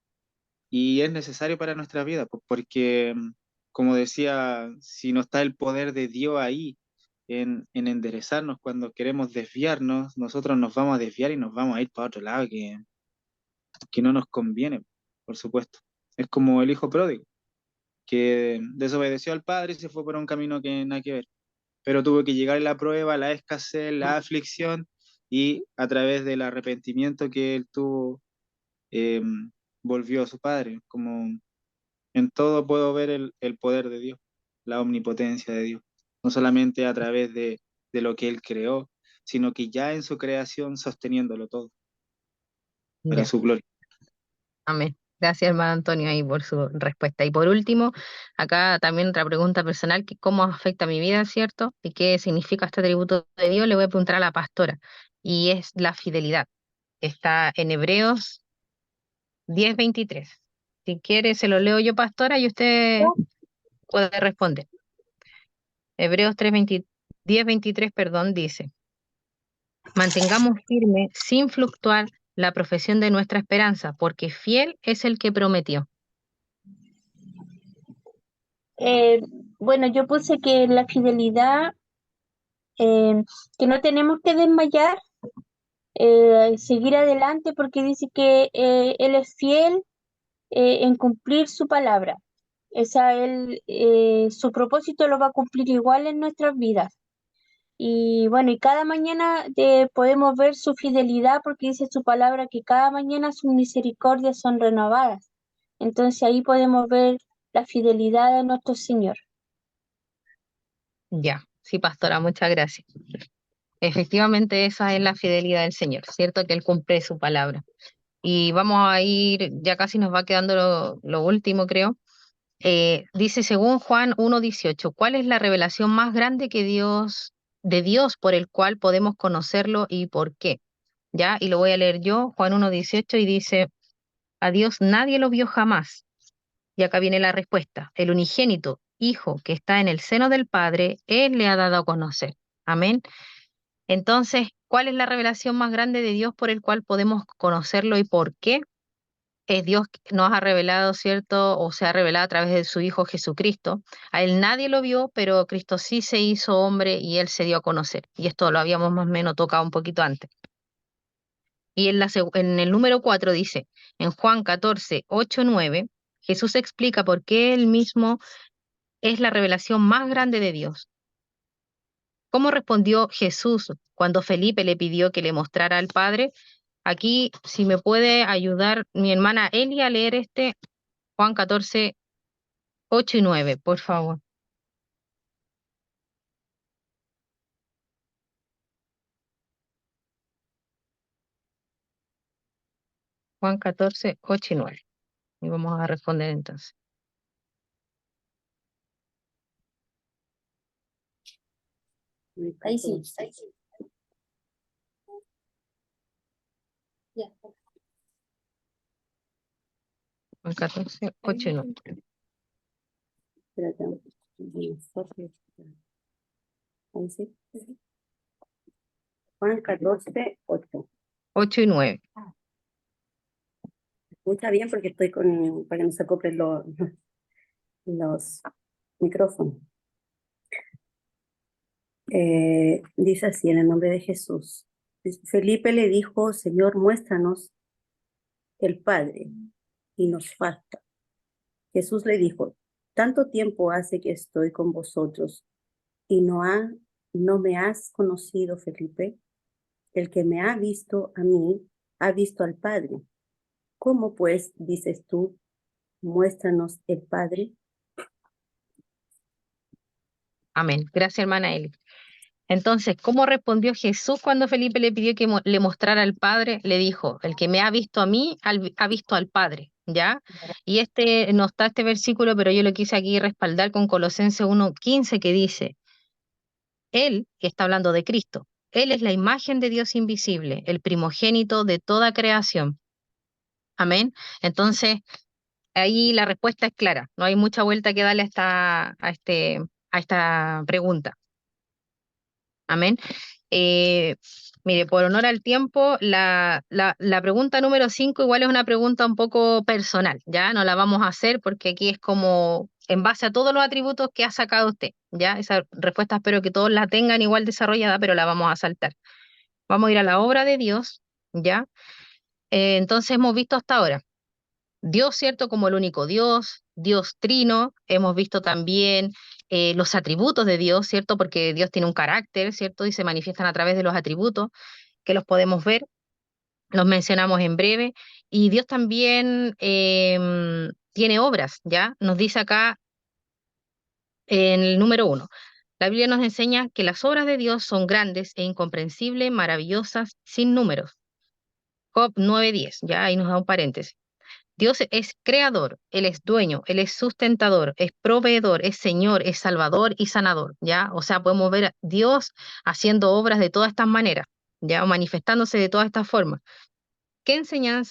es necesario para nuestra vida, pues, porque, como decía, si no está el poder de Dios ahí en enderezarnos cuando queremos desviarnos, nosotros nos vamos a desviar y nos vamos a ir para otro lado que no nos conviene, por supuesto. Es como el hijo pródigo, que desobedeció al padre y se fue por un camino que nada que ver, pero tuvo que llegar la prueba, la escasez, la aflicción y a través del arrepentimiento que él tuvo, eh, volvió a su padre, como en todo puedo ver el poder de Dios, la omnipotencia de Dios, no solamente a través de lo que Él creó, sino que ya en su creación sosteniéndolo todo para Ya. su gloria. Amén. Gracias, hermano Antonio, ahí por su respuesta. Y por último, acá también otra pregunta personal, que cómo afecta mi vida, ¿cierto? Y qué significa este atributo de Dios, le voy a preguntar a la pastora. Y es la fidelidad. Está en Hebreos 10:23. Si quiere, se lo leo yo, pastora, y usted puede responder. Hebreos 10:23, perdón, dice, mantengamos firme, sin fluctuar, la profesión de nuestra esperanza, porque fiel es el que prometió. Eh, bueno, yo puse que la fidelidad, que no tenemos que desmayar, seguir adelante porque dice que Él es fiel en cumplir su palabra. Su propósito lo va a cumplir igual en nuestras vidas. Y bueno, y cada mañana podemos ver su fidelidad porque dice su palabra que cada mañana sus misericordias son renovadas. Entonces ahí podemos ver la fidelidad de nuestro Señor. Ya, sí, pastora, muchas gracias. Efectivamente, esa es la fidelidad del Señor, ¿cierto? Que Él cumple su palabra. Y vamos a ir, ya casi nos va quedando lo último, creo. Dice según Juan 1:18, ¿cuál es la revelación más grande de Dios por el cual podemos conocerlo y por qué? ¿Ya? Y lo voy a leer yo, Juan 1:18, y dice, a Dios nadie lo vio jamás. Y acá viene la respuesta, el unigénito, Hijo que está en el seno del Padre, Él le ha dado a conocer. Amén. Entonces, ¿cuál es la revelación más grande de Dios por el cual podemos conocerlo y por qué? es Dios que nos ha revelado, ¿cierto? O se ha revelado a través de su Hijo Jesucristo. A él nadie lo vio, pero Cristo sí se hizo hombre y él se dio a conocer. Y esto lo habíamos más o menos tocado un poquito antes. Y en el número 4 dice, en Juan 14, 8, 9, Jesús explica por qué él mismo es la revelación más grande de Dios. ¿Cómo respondió Jesús cuando Felipe le pidió que le mostrara al Padre? Aquí, si me puede ayudar mi hermana Elia a leer Juan 14, 8 y 9, por favor. Juan 14, 8 y 9. Y vamos a responder entonces. Ahí sí, ahí sí. Ya. Juan 14, 8 y 9. Espérate, ahí sí. Juan 14, 8. 8 y 9. Escucha bien porque estoy para que no se acoplen los micrófonos. Dice así, en el nombre de Jesús. Felipe le dijo, Señor, muéstranos el Padre, y nos basta. Jesús le dijo, tanto tiempo hace que estoy con vosotros, y no me has conocido, Felipe. El que me ha visto a mí, ha visto al Padre. ¿Cómo pues dices tú, muéstranos el Padre? Amén. Gracias, hermana Eli. Entonces, ¿cómo respondió Jesús cuando Felipe le pidió que le mostrara al Padre? Le dijo, el que me ha visto a mí, ha visto al Padre, ¿ya? Y no está este versículo, pero yo lo quise aquí respaldar con Colosenses 1:15 que dice, Él, que está hablando de Cristo, Él es la imagen de Dios invisible, el primogénito de toda creación. Amén. Entonces, ahí la respuesta es clara, no hay mucha vuelta que darle a esta pregunta. Amén. Mire, por honor al tiempo, la pregunta número 5 igual es una pregunta un poco personal, ¿ya? No la vamos a hacer porque aquí es como en base a todos los atributos que ha sacado usted, ¿ya? Esa respuesta espero que todos la tengan igual desarrollada, pero la vamos a saltar. Vamos a ir a la obra de Dios, ¿ya? Entonces hemos visto hasta ahora Dios, ¿cierto? Como el único Dios, Dios trino, hemos visto también los atributos de Dios, ¿cierto? Porque Dios tiene un carácter, ¿cierto? Y se manifiestan a través de los atributos que los podemos ver, los mencionamos en breve, y Dios también tiene obras, ¿ya? Nos dice acá en el número 1. La Biblia nos enseña que las obras de Dios son grandes e incomprensibles, maravillosas, sin números. Job 9:10, ya ahí nos da un paréntesis. Dios es creador, Él es dueño, Él es sustentador, es proveedor, es Señor, es Salvador y sanador, ¿ya? O sea, podemos ver a Dios haciendo obras de todas estas maneras, ¿ya? O manifestándose de todas estas formas. ¿Qué enseñan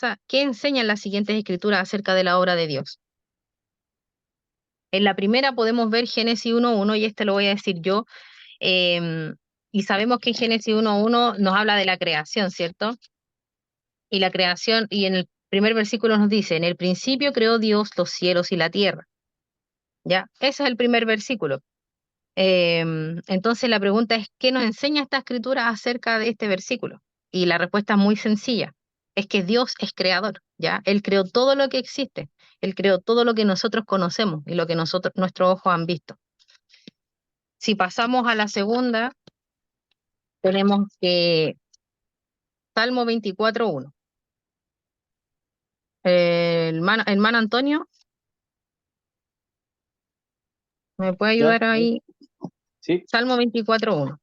las siguientes escrituras acerca de la obra de Dios? En la primera podemos ver Génesis 1:1, y lo voy a decir yo, y sabemos que en Génesis 1:1 nos habla de la creación, ¿cierto? Y la creación, y en el primer versículo nos dice, en el principio creó Dios los cielos y la tierra. ¿Ya? Ese es el primer versículo. Entonces la pregunta es, ¿qué nos enseña esta escritura acerca de este versículo? Y la respuesta es muy sencilla, es que Dios es creador, ¿ya? Él creó todo lo que existe, Él creó todo lo que nosotros conocemos y lo que nuestros ojos han visto. Si pasamos a la segunda, tenemos que Salmo 24:1. Hermano Antonio, ¿me puede ayudar ahí? Sí. Salmo 24:1.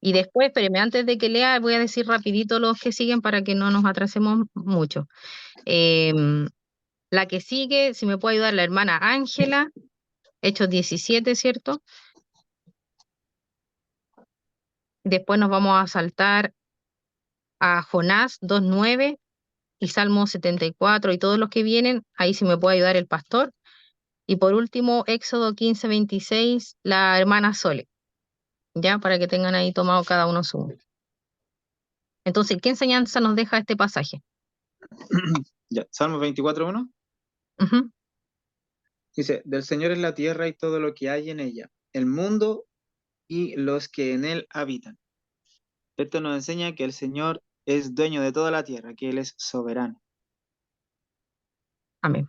Y después, espéreme, antes de que lea, voy a decir rapidito los que siguen para que no nos atrasemos mucho. La que sigue, si me puede ayudar la hermana Ángela, Hechos 17, ¿cierto? Después nos vamos a saltar a Jonás 2:9 y Salmo 74 y todos los que vienen, ahí si me puede ayudar el pastor. Y por último, Éxodo 15:26, la hermana Sole, ya para que tengan ahí tomado cada uno su. Entonces, ¿qué enseñanza nos deja este pasaje? Ya, Salmo 24:1 Ujú. dice, del Señor es la tierra y todo lo que hay en ella, el mundo y los que en él habitan. Esto nos enseña que el Señor es dueño de toda la tierra, que Él es soberano. Amén.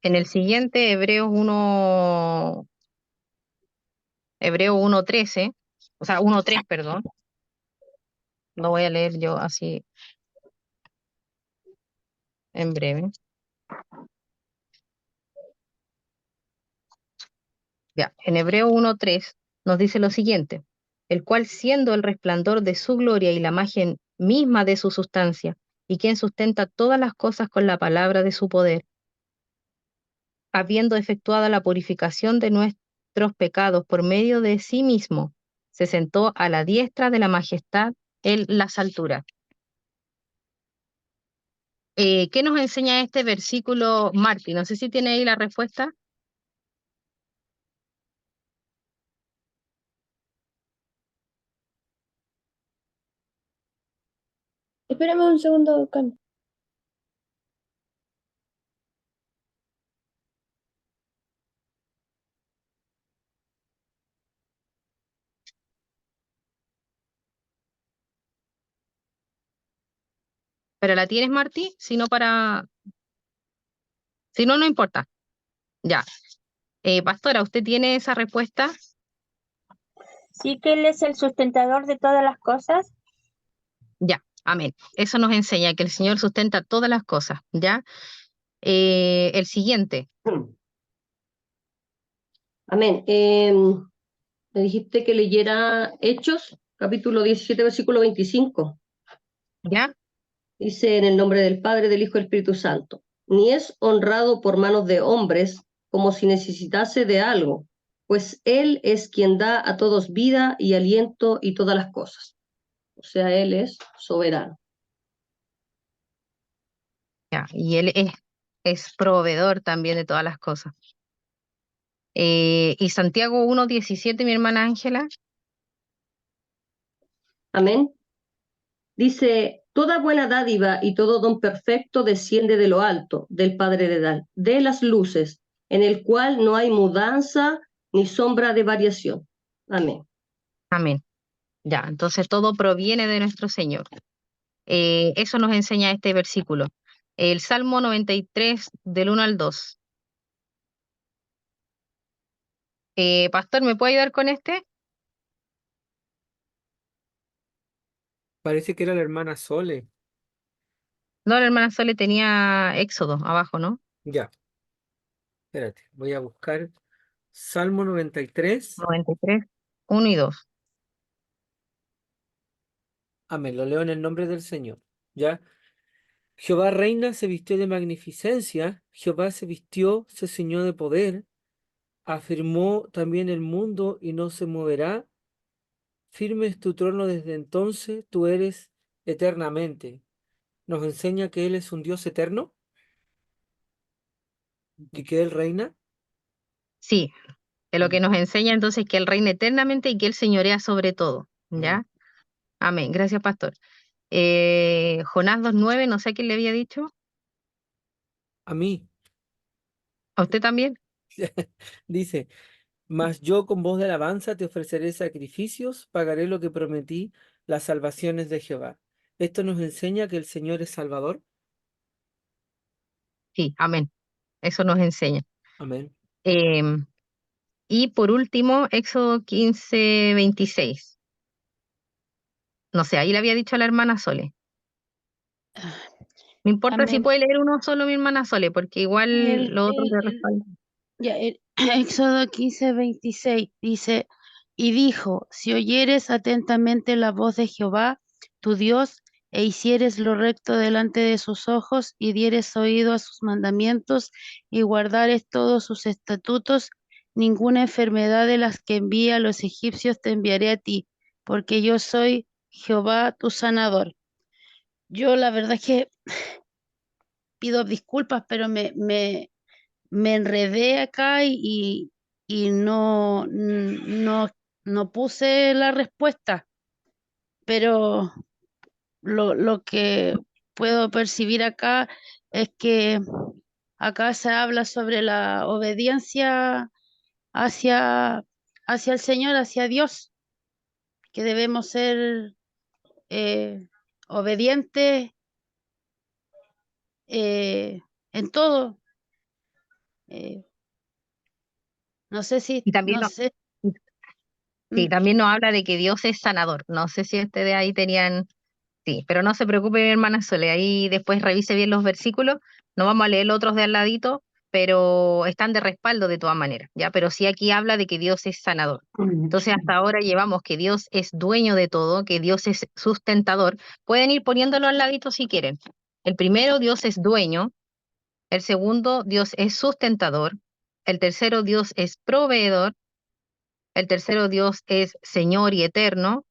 En el siguiente, Hebreos 1:13, o sea, 1:3, perdón. Lo voy a leer yo así en breve. Ya, en Hebreo 1:3 nos dice lo siguiente, el cual siendo el resplandor de su gloria y la imagen misma de su sustancia, y quien sustenta todas las cosas con la palabra de su poder, habiendo efectuado la purificación de nuestros pecados por medio de sí mismo, se sentó a la diestra de la majestad en las alturas. ¿Qué nos enseña este versículo, Martín? No sé si tiene ahí la respuesta. Espérame un segundo, Cami. ¿Pero la tienes, Martí? Si no, si no, no importa. Ya. Pastora, ¿usted tiene esa respuesta? Sí que Él es el sustentador de todas las cosas. Ya, amén. Eso nos enseña que el Señor sustenta todas las cosas, ¿ya? El siguiente, Amén. Me dijiste que leyera Hechos, capítulo 17, versículo 25. ¿ya? Dice, en el nombre del Padre, del Hijo y del Espíritu Santo. Ni es honrado por manos de hombres como si necesitase de algo, pues Él es quien da a todos vida y aliento y todas las cosas. O sea, Él es soberano. Ya. Y Él es proveedor también de todas las cosas. Y Santiago 1:17, mi hermana Ángela, Amén. Dice, toda buena dádiva y todo don perfecto desciende de lo alto, del Padre de las luces, en el cual no hay mudanza ni sombra de variación. Amén. amén. Ya, entonces todo proviene de nuestro Señor. Eso nos enseña este versículo. El Salmo 93, del 1 al 2. Pastor, ¿me puede ayudar con este? Parece que era la hermana Sole. No, la hermana Sole tenía Éxodo abajo, ¿no? Ya, espérate, voy a buscar Salmo 93. 93, 1 y 2. Amén, lo leo en el nombre del Señor. ¿Ya? Jehová reina, se vistió de magnificencia, Jehová se vistió, se ciñó de poder, afirmó también el mundo y no se moverá. Firme es tu trono desde entonces, tú eres eternamente. Nos enseña que Él es un Dios eterno y que Él reina. Sí, es lo que Amén. nos enseña entonces que Él reina eternamente y que Él señorea sobre todo. Amén. ¿Ya? Amén. Gracias, pastor. Jonás 2:9, no sé quién le había dicho. A mí, ¿A usted también? dice, mas yo con voz de alabanza te ofreceré sacrificios, pagaré lo que prometí, las salvaciones de Jehová. Esto nos enseña que el Señor es Salvador. Sí, amén. Eso nos enseña. Amén. Em, y por último, Éxodo 15:26. No sé, ahí le había dicho a la hermana Sole. No importa si Amén. puede leer uno solo, mi hermana Sole, porque igual El, lo otro el, le el- respalda. ya, el Éxodo 15:26 dice, y dijo, si oyeres atentamente la voz de Jehová, tu Dios, e hicieres lo recto delante de sus ojos, y dieres oído a sus mandamientos, y guardares todos sus estatutos, ninguna enfermedad de las que envía a los egipcios te enviaré a ti, porque yo soy Jehová tu sanador. Yo la verdad es que pido disculpas, pero me enredé acá y no puse la respuesta, pero lo que puedo percibir acá es que acá se habla sobre la obediencia hacia, hacia el Señor, hacia Dios, que debemos ser obedientes en todo. Eh, no sé si, Y también, no sé. sí, mm, también nos habla de que Dios es sanador. No sé si de ahí tenían, sí, pero no se preocupe, mi hermana Sole, ahí después revise bien los versículos. No vamos a leer los otros de al ladito, pero están de respaldo de todas maneras, ¿ya? Pero sí aquí habla de que Dios es sanador. Entonces hasta ahora llevamos que Dios es dueño de todo, que Dios es sustentador. Pueden ir poniéndolo al ladito si quieren. El primero, Dios es dueño. El segundo, Dios es sustentador. El tercero, Dios es proveedor. El tercero, Dios es Señor y eterno.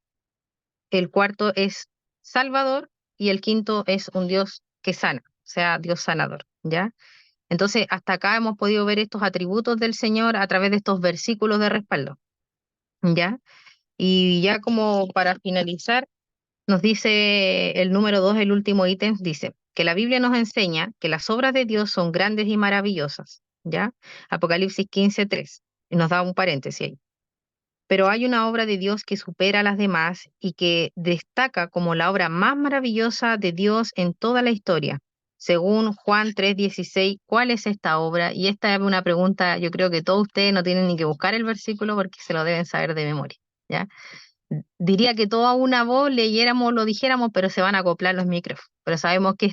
El cuarto es Salvador. Y el quinto es un Dios que sana, o sea, Dios sanador, ¿ya? Entonces, hasta acá hemos podido ver estos atributos del Señor a través de estos versículos de respaldo, ¿ya? Y ya como para finalizar, nos dice el número 2, el último ítem, dice que la Biblia nos enseña que las obras de Dios son grandes y maravillosas, ¿ya? Apocalipsis 15:3, y nos da un paréntesis ahí. Pero hay una obra de Dios que supera a las demás y que destaca como la obra más maravillosa de Dios en toda la historia. Según Juan 3:16, ¿cuál es esta obra? Y esta es una pregunta, yo creo que todos ustedes no tienen ni que buscar el versículo porque se lo deben saber de memoria, ¿ya? Diría que toda una voz leyéramos, lo dijéramos, pero se van a acoplar los micrófonos. Pero sabemos que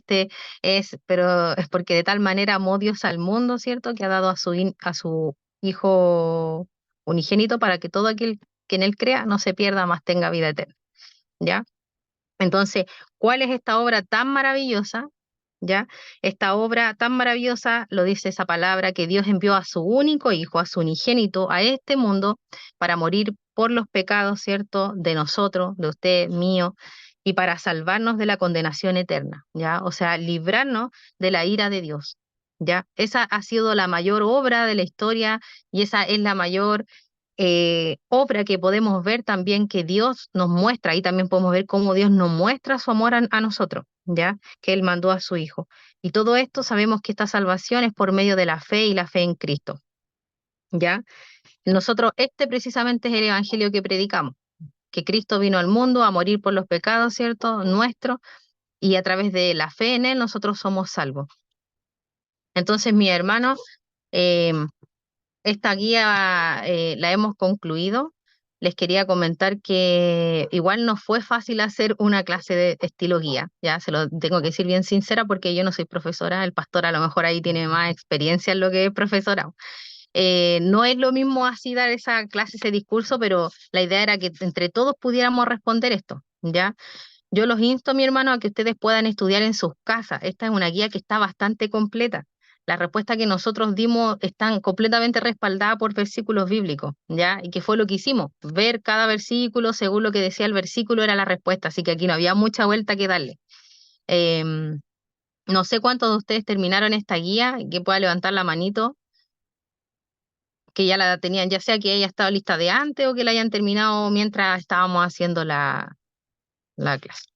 pero es porque de tal manera amó Dios al mundo, ¿cierto? Que ha dado a su Hijo unigénito para que todo aquel que en él crea no se pierda, más tenga vida eterna, ¿ya? Entonces, ¿cuál es esta obra tan maravillosa? ¿Ya? Esta obra tan maravillosa, lo dice esa palabra, que Dios envió a su único hijo, a su unigénito, a este mundo para morir por los pecados, ¿cierto? De nosotros, de usted, mío, y para salvarnos de la condenación eterna, ¿ya? O sea, librarnos de la ira de Dios, ¿ya? Esa ha sido la mayor obra de la historia y esa es la mayor obra que podemos ver también que Dios nos muestra, y también podemos ver cómo Dios nos muestra su amor a nosotros, ¿ya? Que Él mandó a su Hijo. Y todo esto sabemos que esta salvación es por medio de la fe y la fe en Cristo, ¿ya? Nosotros, este precisamente es el evangelio que predicamos, que Cristo vino al mundo a morir por los pecados, ¿cierto? Nuestros, y a través de la fe en Él nosotros somos salvos. Entonces, mi hermano, eh, esta guía la hemos concluido. Les quería comentar que igual no fue fácil hacer una clase de estilo guía, ya se lo tengo que decir bien sincera porque yo no soy profesora, el pastor a lo mejor ahí tiene más experiencia en lo que es profesorado. No es lo mismo así dar esa clase, ese discurso, pero la idea era que entre todos pudiéramos responder esto, ¿ya? Yo los insto, mi hermano, a que ustedes puedan estudiar en sus casas. Esta es una guía que está bastante completa. Las respuestas que nosotros dimos están completamente respaldadas por versículos bíblicos, ¿ya? ¿Y qué fue lo que hicimos? Ver cada versículo, según lo que decía el versículo, era la respuesta. Así que aquí no había mucha vuelta que darle. Em, no sé cuántos de ustedes terminaron esta guía, que pueda levantar la manito, que ya la tenían, ya sea que haya estado lista de antes o que la hayan terminado mientras estábamos haciendo la clase,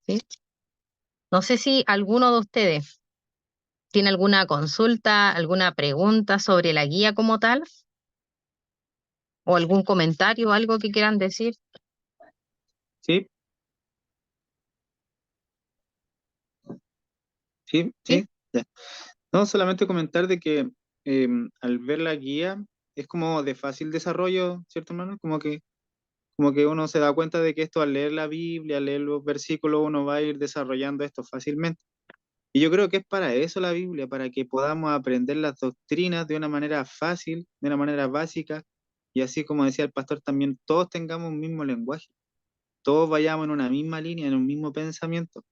¿sí? No sé si alguno de ustedes tiene alguna consulta, alguna pregunta sobre la guía como tal, o algún comentario, algo que quieran decir. Sí, sí, ¿Sí? sí. Ya. No, solamente comentar de que al ver la guía es como de fácil desarrollo, ¿cierto, hermano? Como que uno se da cuenta de que esto al leer la Biblia, al leer los versículos, uno va a ir desarrollando esto fácilmente. Y yo creo que es para eso la Biblia, para que podamos aprender las doctrinas de una manera fácil, de una manera básica, y así como decía el pastor, también todos tengamos un mismo lenguaje, todos vayamos en una misma línea, en un mismo pensamiento,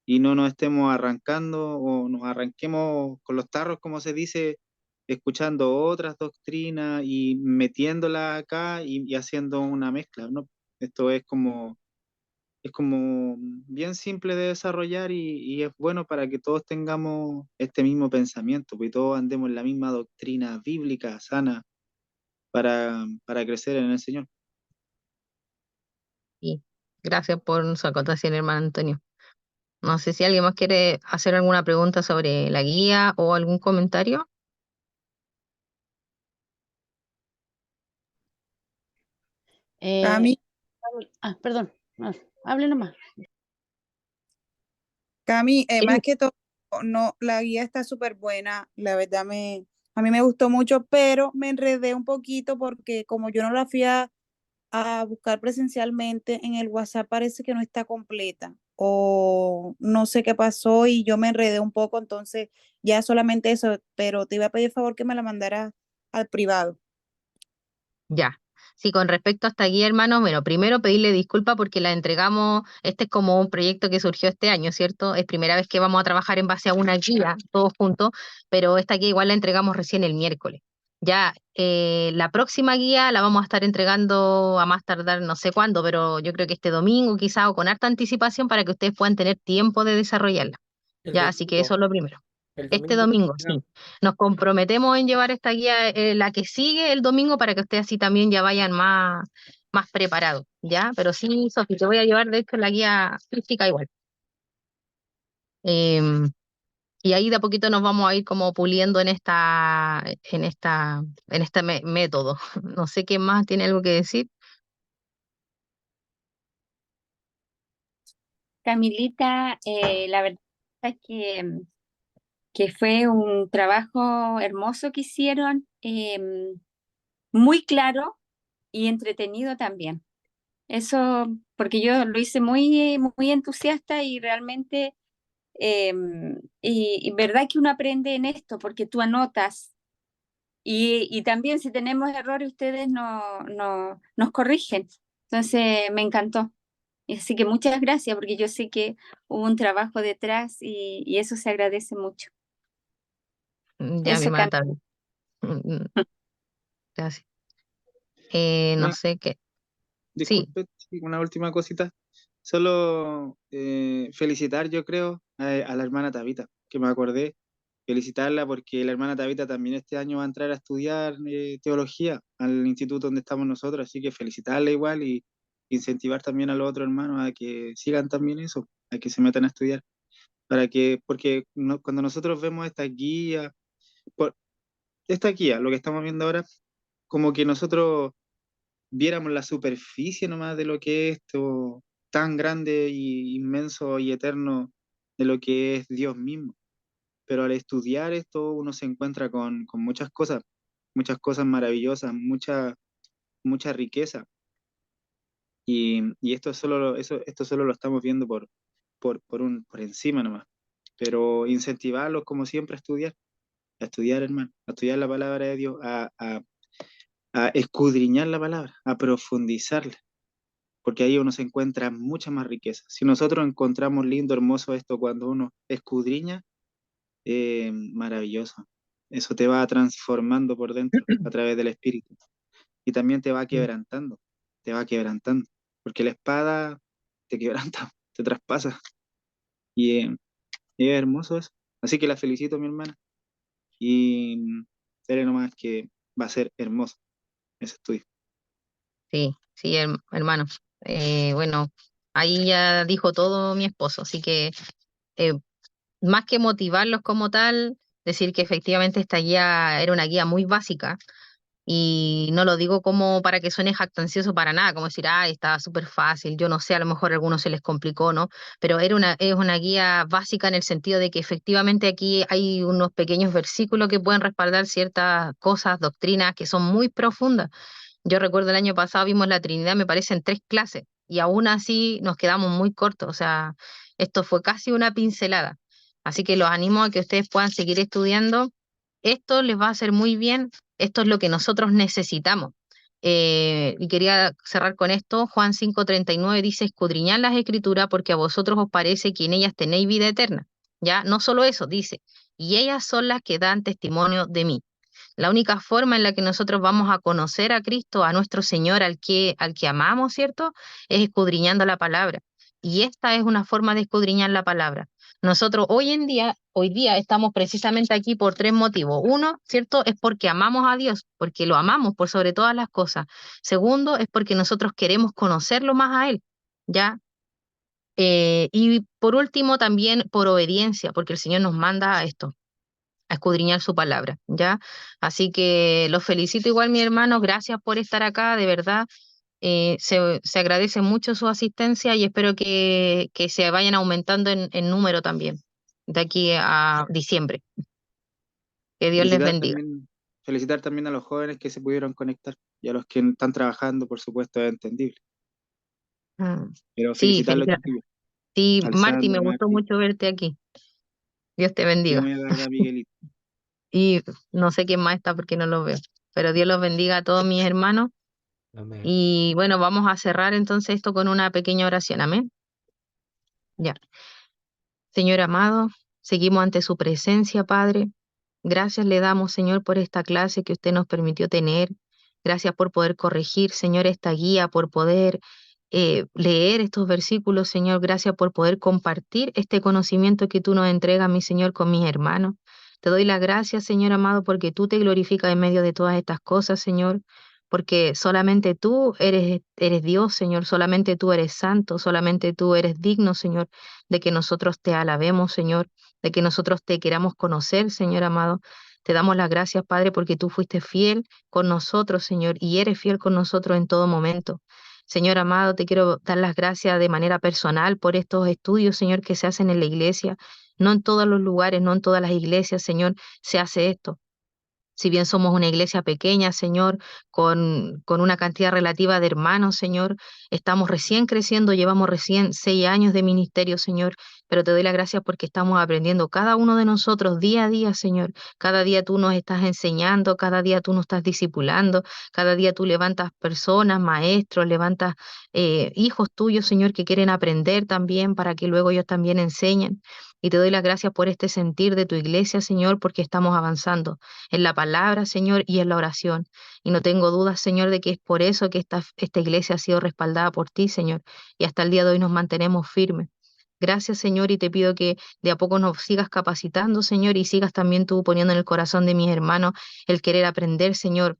y no nos estemos arrancando o nos arranquemos con los tarros, como se dice, escuchando otras doctrinas y metiéndolas acá y haciendo una mezcla, ¿no? Esto es como bien simple de desarrollar y es bueno para que todos tengamos este mismo pensamiento, pues, y todos andemos en la misma doctrina bíblica sana para crecer en el Señor. Y gracias por su acotación, hermano Antonio. No sé si alguien más quiere hacer alguna pregunta sobre la guía o algún comentario. Eh, perdón, hable nomás. Cami, Sí. más que todo, no, la guía está súper buena, la verdad a mí me gustó mucho, pero me enredé un poquito porque como yo no la fui a buscar presencialmente, en el WhatsApp parece que no está completa o no sé qué pasó y yo me enredé un poco, entonces ya solamente eso, pero te iba a pedir favor que me la mandara al privado. Ya. Sí, con respecto a esta guía, hermano, bueno, primero pedirle disculpas porque la entregamos, este es como un proyecto que surgió este año, ¿cierto? Es primera vez que vamos a trabajar en base a una guía, todos juntos, pero esta guía igual la entregamos recién el miércoles. Ya, la próxima guía la vamos a estar entregando a más tardar no sé cuándo, pero yo creo que este domingo quizá o con harta anticipación para que ustedes puedan tener tiempo de desarrollarla. El Ya, así que eso domingo, es lo primero. el Este domingo. domingo, sí. Nos comprometemos en llevar esta guía, la que sigue el domingo, para que ustedes así también ya vayan más preparados, ¿ya? Pero sí, Sofi, te voy a llevar, de hecho, la guía física igual. Em, y ahí de a poquito nos vamos a ir como puliendo en este método. No sé qué más tiene algo que decir. Camilita, la verdad es que fue un trabajo hermoso que hicieron, muy claro y entretenido también. Eso, porque yo lo hice muy entusiasta y realmente, y verdad que uno aprende en esto, porque tú anotas y también si tenemos errores ustedes nos corrigen. Entonces me encantó. Y así que muchas gracias, porque yo sé que hubo un trabajo detrás y eso se agradece mucho. Ya, mi Eso, hermana, también. Gracias. No Bueno, sé qué. Sí, disculpe, sí, una última cosita. Solo felicitar, yo creo, a la hermana Tabita, que me acordé, felicitarla porque la hermana Tabita también este año va a entrar a estudiar teología al instituto donde estamos nosotros, así que felicitarla igual y incentivar también a los otros hermanos a que sigan también eso, a que se metan a estudiar, porque cuando nosotros vemos esta guía, lo que estamos viendo ahora, como que nosotros viéramos la superficie nomás de lo que es esto tan grande y inmenso y eterno de lo que es Dios mismo. Pero al estudiar esto uno se encuentra con muchas cosas maravillosas, mucha riqueza. Y esto esto solo lo estamos viendo por encima nomás. Pero incentivarlos como siempre a estudiar, hermano, a estudiar la palabra de Dios, a escudriñar la palabra, a profundizarla, porque ahí uno se encuentra mucha más riqueza. Si nosotros encontramos lindo, hermoso esto cuando uno escudriña, maravilloso. Eso te va transformando por dentro a través del Espíritu y también te va quebrantando, porque la espada te quebranta, te traspasa y es hermoso eso. Así que la felicito, mi hermana, y seré nomás que va a ser hermoso ese estudio. sí, hermano. Bueno, ahí ya dijo todo mi esposo, así que eh, más que motivarlos como tal, decir que efectivamente esta guía era una guía muy básica y no lo digo como para que suene jactancioso para nada, como decir, ah, estaba súper fácil, yo no sé, a lo mejor a algunos se les complicó, ¿no? Pero es una guía básica en el sentido de que efectivamente aquí hay unos pequeños versículos que pueden respaldar ciertas cosas, doctrinas que son muy profundas. Yo recuerdo el año pasado vimos la Trinidad, me parece, en 3 clases y aún así nos quedamos muy cortos. O sea, esto fue casi una pincelada. Así que los animo a que ustedes puedan seguir estudiando. Esto les va a hacer muy bien. Esto es lo que nosotros necesitamos. Y quería cerrar con esto. Juan 5:39 dice, escudriñad las escrituras porque a vosotros os parece que en ellas tenéis vida eterna. Ya, no solo eso, dice, y ellas son las que dan testimonio de mí. La única forma en la que nosotros vamos a conocer a Cristo, a nuestro Señor, al que amamos, ¿cierto? Es escudriñando la palabra. Y esta es una forma de escudriñar la palabra. Nosotros hoy día estamos precisamente aquí por 3 motivos. Uno, ¿cierto? Es porque amamos a Dios, porque lo amamos por sobre todas las cosas. Segundo, es porque nosotros queremos conocerlo más a Él, ¿ya? Y por último, también por obediencia, porque el Señor nos manda a esto, a escudriñar su palabra, ¿ya? Así que los felicito igual, mi hermano, gracias por estar acá, de verdad. Se agradece mucho su asistencia y espero que se vayan aumentando en número también, de aquí a diciembre. Que Dios les bendiga. Felicitar también a los jóvenes que se pudieron conectar y a los que están trabajando, por supuesto, es entendible. Pero Sí, felicitarlos, felicidades. chiquillos. Sí, Al Marti, me Sandro, gustó Marti. mucho verte aquí. Dios te Lo bendiga. mismo, verdad, Miguelito. Y no sé quién más está porque no lo veo, pero Dios los bendiga a todos mis hermanos. Amén. Y bueno, vamos a cerrar entonces esto con una pequeña oración. Amén. Ya. Señor amado, seguimos ante su presencia, Padre. Gracias le damos, Señor, por esta clase que usted nos permitió tener. Gracias por poder corregir, Señor, esta guía, por poder leer estos versículos, Señor. Gracias por poder compartir este conocimiento que tú nos entregas, mi Señor, con mis hermanos. Te doy las gracias, Señor amado, porque tú te glorificas en medio de todas estas cosas, Señor, porque solamente tú eres Dios, Señor, solamente tú eres santo, solamente tú eres digno, Señor, de que nosotros te alabemos, Señor, de que nosotros te queramos conocer, Señor amado. Te damos las gracias, Padre, porque tú fuiste fiel con nosotros, Señor, y eres fiel con nosotros en todo momento. Señor amado, te quiero dar las gracias de manera personal por estos estudios, Señor, que se hacen en la iglesia. No en todos los lugares, no en todas las iglesias, Señor, se hace esto. Si bien somos una iglesia pequeña, Señor, con una cantidad relativa de hermanos, Señor, estamos recién creciendo, llevamos recién 6 años de ministerio, Señor, pero te doy las gracias porque estamos aprendiendo cada uno de nosotros día a día, Señor. Cada día tú nos estás enseñando, cada día tú nos estás discipulando, cada día tú levantas personas, maestros, levantas hijos tuyos, Señor, que quieren aprender también para que luego ellos también enseñen. Y te doy las gracias por este sentir de tu iglesia, Señor, porque estamos avanzando en la palabra, Señor, y en la oración. Y no tengo dudas, Señor, de que es por eso que esta iglesia ha sido respaldada por ti, Señor, y hasta el día de hoy nos mantenemos firmes. Gracias, Señor, y te pido que de a poco nos sigas capacitando, Señor, y sigas también tú poniendo en el corazón de mis hermanos el querer aprender, Señor,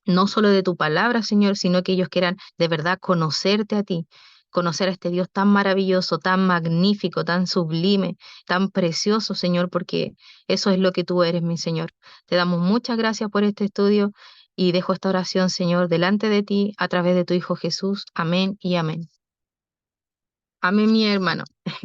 no solo de tu palabra, Señor, sino que ellos quieran de verdad conocerte a ti, conocer a este Dios tan maravilloso, tan magnífico, tan sublime, tan precioso, Señor, porque eso es lo que tú eres, mi Señor. Te damos muchas gracias por este estudio y dejo esta oración, Señor, delante de ti a través de tu Hijo Jesús. Amén y amén. Amén, mi hermano.